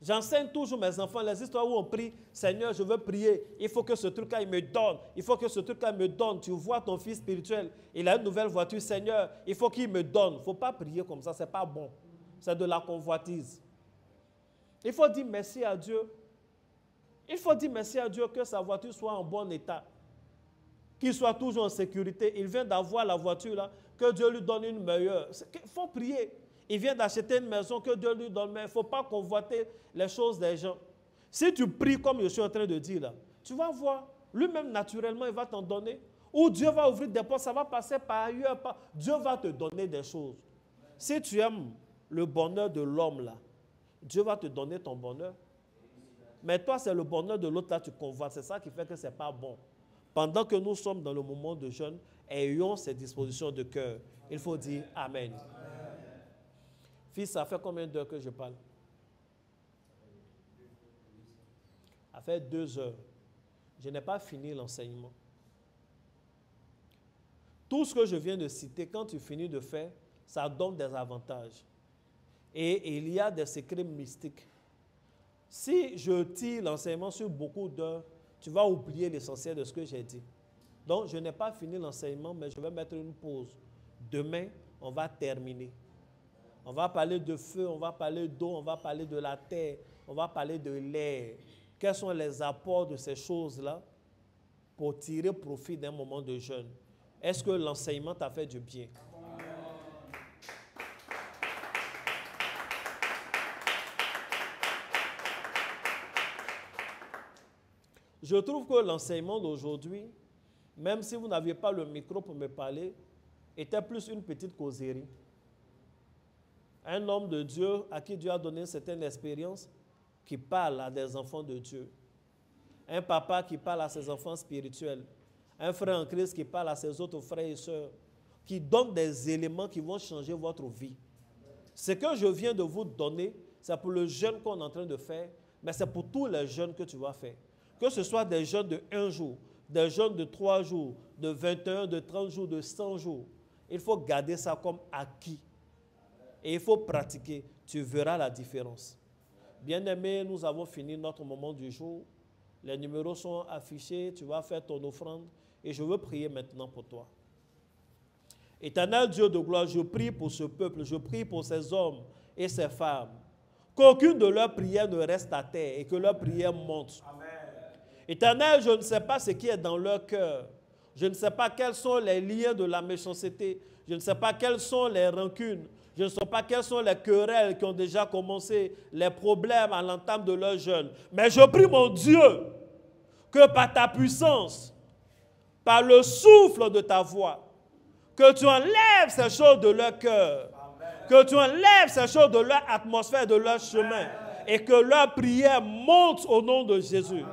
J'enseigne toujours mes enfants les histoires où on prie, Seigneur, je veux prier, il faut que ce truc-là, il me donne, il faut que ce truc-là me donne. Tu vois ton fils spirituel, il a une nouvelle voiture, Seigneur, il faut qu'il me donne. Il ne faut pas prier comme ça, ce n'est pas bon. C'est de la convoitise. Il faut dire merci à Dieu. Il faut dire merci à Dieu que sa voiture soit en bon état, qu'il soit toujours en sécurité. Il vient d'avoir la voiture là, que Dieu lui donne une meilleure. Il faut prier. Il vient d'acheter une maison que Dieu lui donne, mais il ne faut pas convoiter les choses des gens. Si tu pries comme je suis en train de dire là, tu vas voir, lui-même naturellement, il va t'en donner. Où Dieu va ouvrir des portes, ça va passer par ailleurs. Dieu va te donner des choses. Si tu aimes le bonheur de l'homme là, Dieu va te donner ton bonheur. Mais toi, c'est le bonheur de l'autre là, tu convoites. C'est ça qui fait que ce n'est pas bon. Pendant que nous sommes dans le moment de jeûne, ayons ces dispositions de cœur. Il faut dire Amen. Fils, ça fait combien d'heures que je parle? Ça fait 2 heures. Je n'ai pas fini l'enseignement. Tout ce que je viens de citer, quand tu finis de faire, ça donne des avantages. Et il y a des secrets mystiques. Si je tire l'enseignement sur beaucoup d'heures, tu vas oublier l'essentiel de ce que j'ai dit. Donc, je n'ai pas fini l'enseignement, mais je vais mettre une pause. Demain, on va terminer. On va parler de feu, on va parler d'eau, on va parler de la terre, on va parler de l'air. Quels sont les apports de ces choses-là pour tirer profit d'un moment de jeûne? Est-ce que l'enseignement t'a fait du bien? Je trouve que l'enseignement d'aujourd'hui, même si vous n'aviez pas le micro pour me parler, était plus une petite causerie. Un homme de Dieu à qui Dieu a donné une certaine expérience qui parle à des enfants de Dieu. Un papa qui parle à ses enfants spirituels. Un frère en Christ qui parle à ses autres frères et sœurs. Qui donne des éléments qui vont changer votre vie. Ce que je viens de vous donner, c'est pour le jeûne qu'on est en train de faire, mais c'est pour tous les jeûnes que tu vas faire. Que ce soit des jeûnes de 1 jour, des jeûnes de 3 jours, de 21, de 30 jours, de 100 jours. Il faut garder ça comme acquis. Et il faut pratiquer. Tu verras la différence. Bien-aimés, nous avons fini notre moment du jour. Les numéros sont affichés. Tu vas faire ton offrande. Et je veux prier maintenant pour toi. Éternel Dieu de gloire, je prie pour ce peuple. Je prie pour ces hommes et ces femmes. Qu'aucune de leurs prières ne reste à terre et que leurs prières montent. Amen. Éternel, je ne sais pas ce qui est dans leur cœur. Je ne sais pas quels sont les liens de la méchanceté. Je ne sais pas quelles sont les rancunes. Je ne sais pas quelles sont les querelles qui ont déjà commencé, les problèmes à l'entame de leur jeûne. Mais je prie, mon Dieu, que par ta puissance, par le souffle de ta voix, que tu enlèves ces choses de leur cœur, que tu enlèves ces choses de leur atmosphère, de leur chemin, et que leur prière monte au nom de Jésus.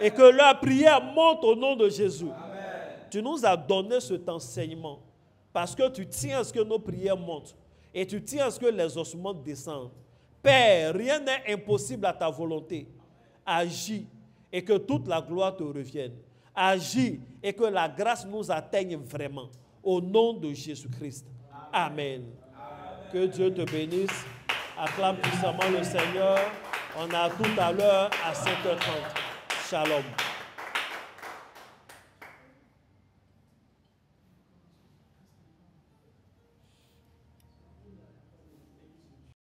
Et que leur prière monte au nom de Jésus. Tu nous as donné cet enseignement parce que tu tiens à ce que nos prières montent et tu tiens à ce que les ossements descendent. Père, rien n'est impossible à ta volonté. Agis et que toute la gloire te revienne. Agis et que la grâce nous atteigne vraiment. Au nom de Jésus-Christ. Amen. Que Dieu te bénisse. Acclame puissamment le Seigneur. On a tout à l'heure à 5h30. Shalom.